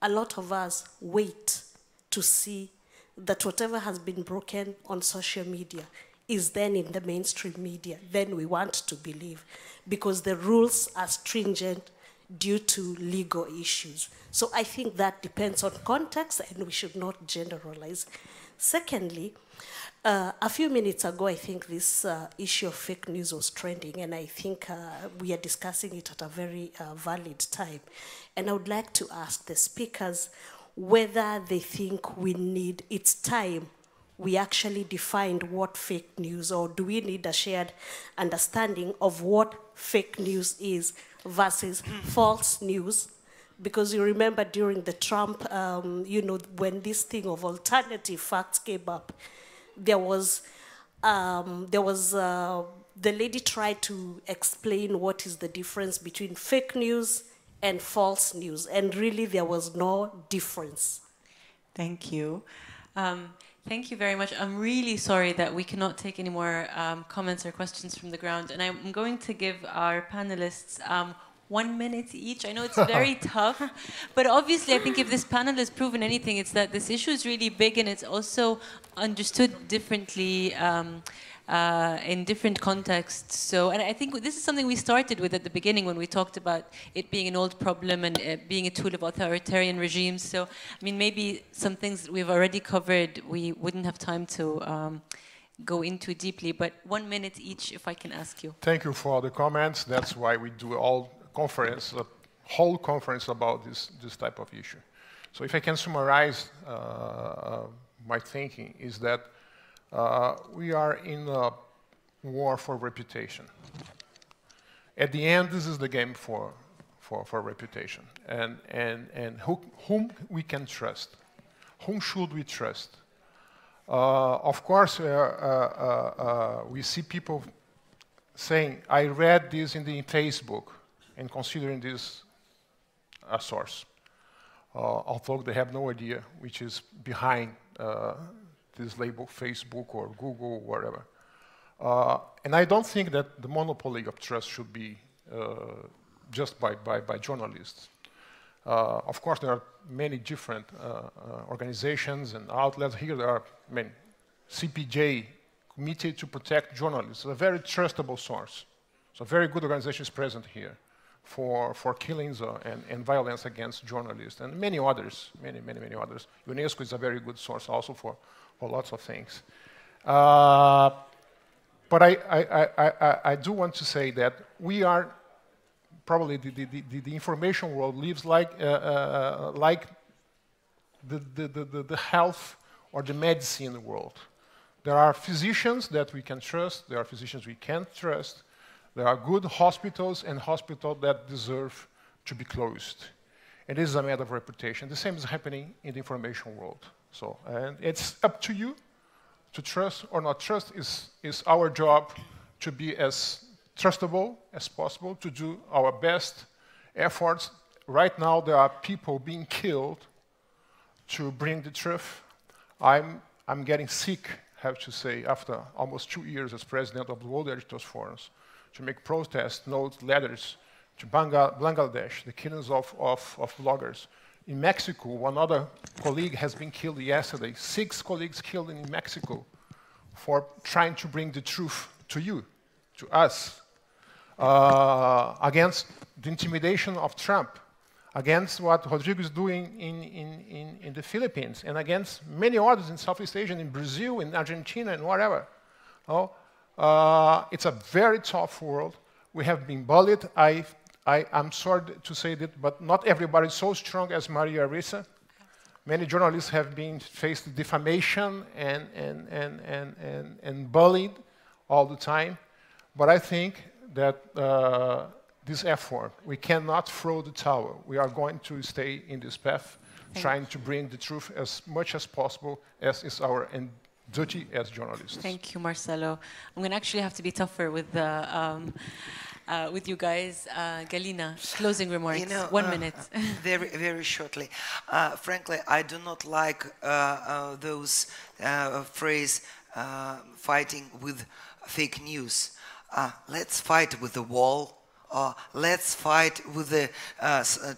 a lot of us wait to see that whatever has been broken on social media is then in the mainstream media. Then we want to believe, because the rules are stringent due to legal issues. So I think that depends on context, and we should not generalize. Secondly, a few minutes ago, I think this issue of fake news was trending, and I think we are discussing it at a very valid time. And I would like to ask the speakers whether they think it's time we actually defined what fake news, or do we need a shared understanding of what fake news is versus false news? Because you remember during the Trump, when this thing of alternative facts came up, the lady tried to explain what is the difference between fake news and false news, and really there was no difference. Thank you. Thank you very much. I'm really sorry that we cannot take any more comments or questions from the ground, and I'm going to give our panelists 1 minute each. I know it's very tough, but obviously I think if this panel has proven anything, it's that this issue is really big, and it's also understood differently in different contexts. So, and I think this is something we started with at the beginning when we talked about it being an old problem and being a tool of authoritarian regimes. So, I mean, maybe some things that we've already covered, we wouldn't have time to go into deeply, but 1 minute each, if I can ask you. Thank you for the comments. That's why we do a whole conference about this type of issue. So if I can summarize my thinking is that we are in a war for reputation. At the end, this is the game for reputation. And whom we can trust? Whom should we trust? Of course, we see people saying, I read this in Facebook, and considering this a source, although they have no idea which is behind this label, Facebook or Google, whatever. And I don't think that the monopoly of trust should be just by journalists. Of course, there are many different organizations and outlets. Here there are many. CPJ, Committee to Protect Journalists, a very trustable source. So a very good organization is present here for killings and violence against journalists, and many others, many others. UNESCO is a very good source also for lots of things. But I do want to say that we are probably the information world lives like the health or the medicine world. There are physicians that we can trust. There are physicians we can't trust. There are good hospitals and hospitals that deserve to be closed. And this is a matter of reputation. The same is happening in the information world. So, and it's up to you to trust or not trust. Is our job to be as trustable as possible, to do our best efforts. Right now, there are people being killed to bring the truth. I'm getting sick, I have to say, after almost 2 years as president of the World Editors Forums, to make protest notes, letters to Bangladesh, the killings of bloggers. In Mexico, one other colleague has been killed yesterday. 6 colleagues killed in Mexico for trying to bring the truth to you, to us, against the intimidation of Trump, against what Rodrigo is doing in the Philippines, and against many others in Southeast Asia, in Brazil, in Argentina, and whatever. It's a very tough world. We have been bullied. I'm sorry to say that, but not everybody is so strong as Maria Ressa. Many journalists have been faced defamation and bullied all the time. But I think that this effort, we cannot throw the towel. We are going to stay in this path, trying to bring the truth as much as possible, as is our duty as journalists. Thank you, Marcelo. I'm going to actually have to be tougher with you guys. Galina, closing remarks. You know, 1 minute. very shortly. Frankly, I do not like those phrase fighting with fake news. Let's fight with the wall, or let's fight with the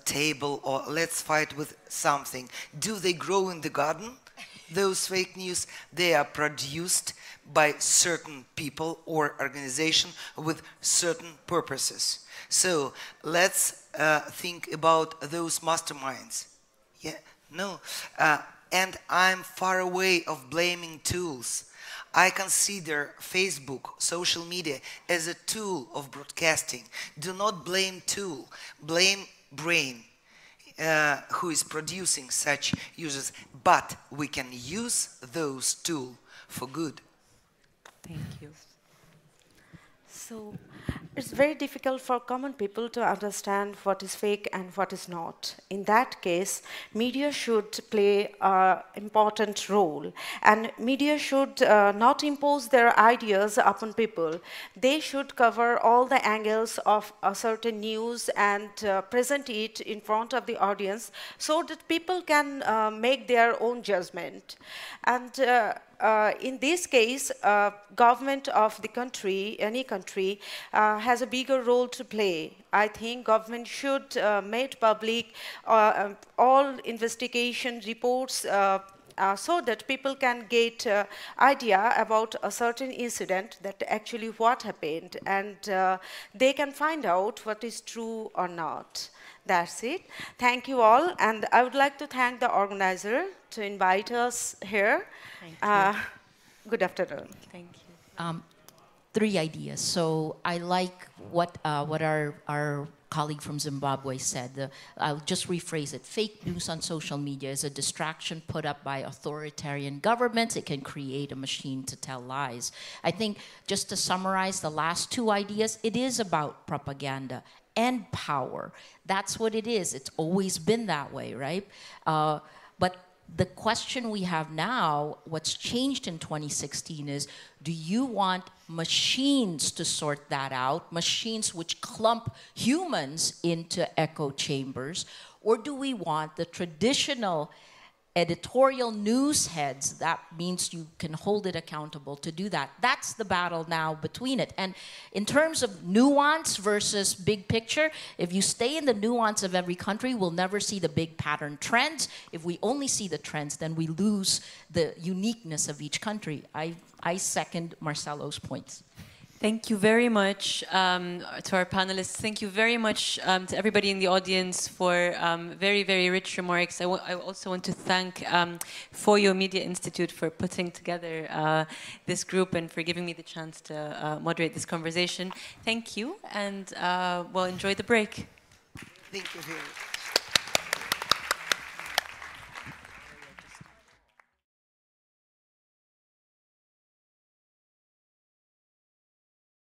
table, or let's fight with something. Do they grow in the garden? Those fake news, they are produced by certain people or organization with certain purposes. So let's think about those masterminds. Yeah, no, and I'm far away of blaming tools. I consider Facebook, social media, as a tool of broadcasting. Do not blame tool, blame brain. Who is producing such users, but we can use those tools for good. Thank you. So it's very difficult for common people to understand what is fake and what is not. In that case, media should play an important role, and media should not impose their ideas upon people. They should cover all the angles of a certain news and present it in front of the audience so that people can make their own judgment. And in this case, government of the country, any country, has a bigger role to play. I think government should make public all investigation reports so that people can get idea about a certain incident, that actually what happened, and they can find out what is true or not. That's it. Thank you all, and I would like to thank the organizer to invite us here. Thank you. Good afternoon. Thank you. 3 ideas. So I like what our colleague from Zimbabwe said. I'll just rephrase it. Fake news on social media is a distraction put up by authoritarian governments. It can create a machine to tell lies. I think just to summarize the last 2 ideas, it is about propaganda and power. That's what it is. It's always been that way, right? But the question we have now, what's changed in 2016 is, do you want machines to sort that out, machines which clump humans into echo chambers, or do we want the traditional editorial news heads, that means you can hold it accountable to do that. That's the battle now between it. And in terms of nuance versus big picture, if you stay in the nuance of every country, we'll never see the big pattern trends. If we only see the trends, then we lose the uniqueness of each country. I second Marcelo's points. Thank you very much to our panelists. Thank you very much to everybody in the audience for very, very rich remarks. I also want to thank Foyo Media Institute for putting together this group and for giving me the chance to moderate this conversation. Thank you, and well, enjoy the break. Thank you very much.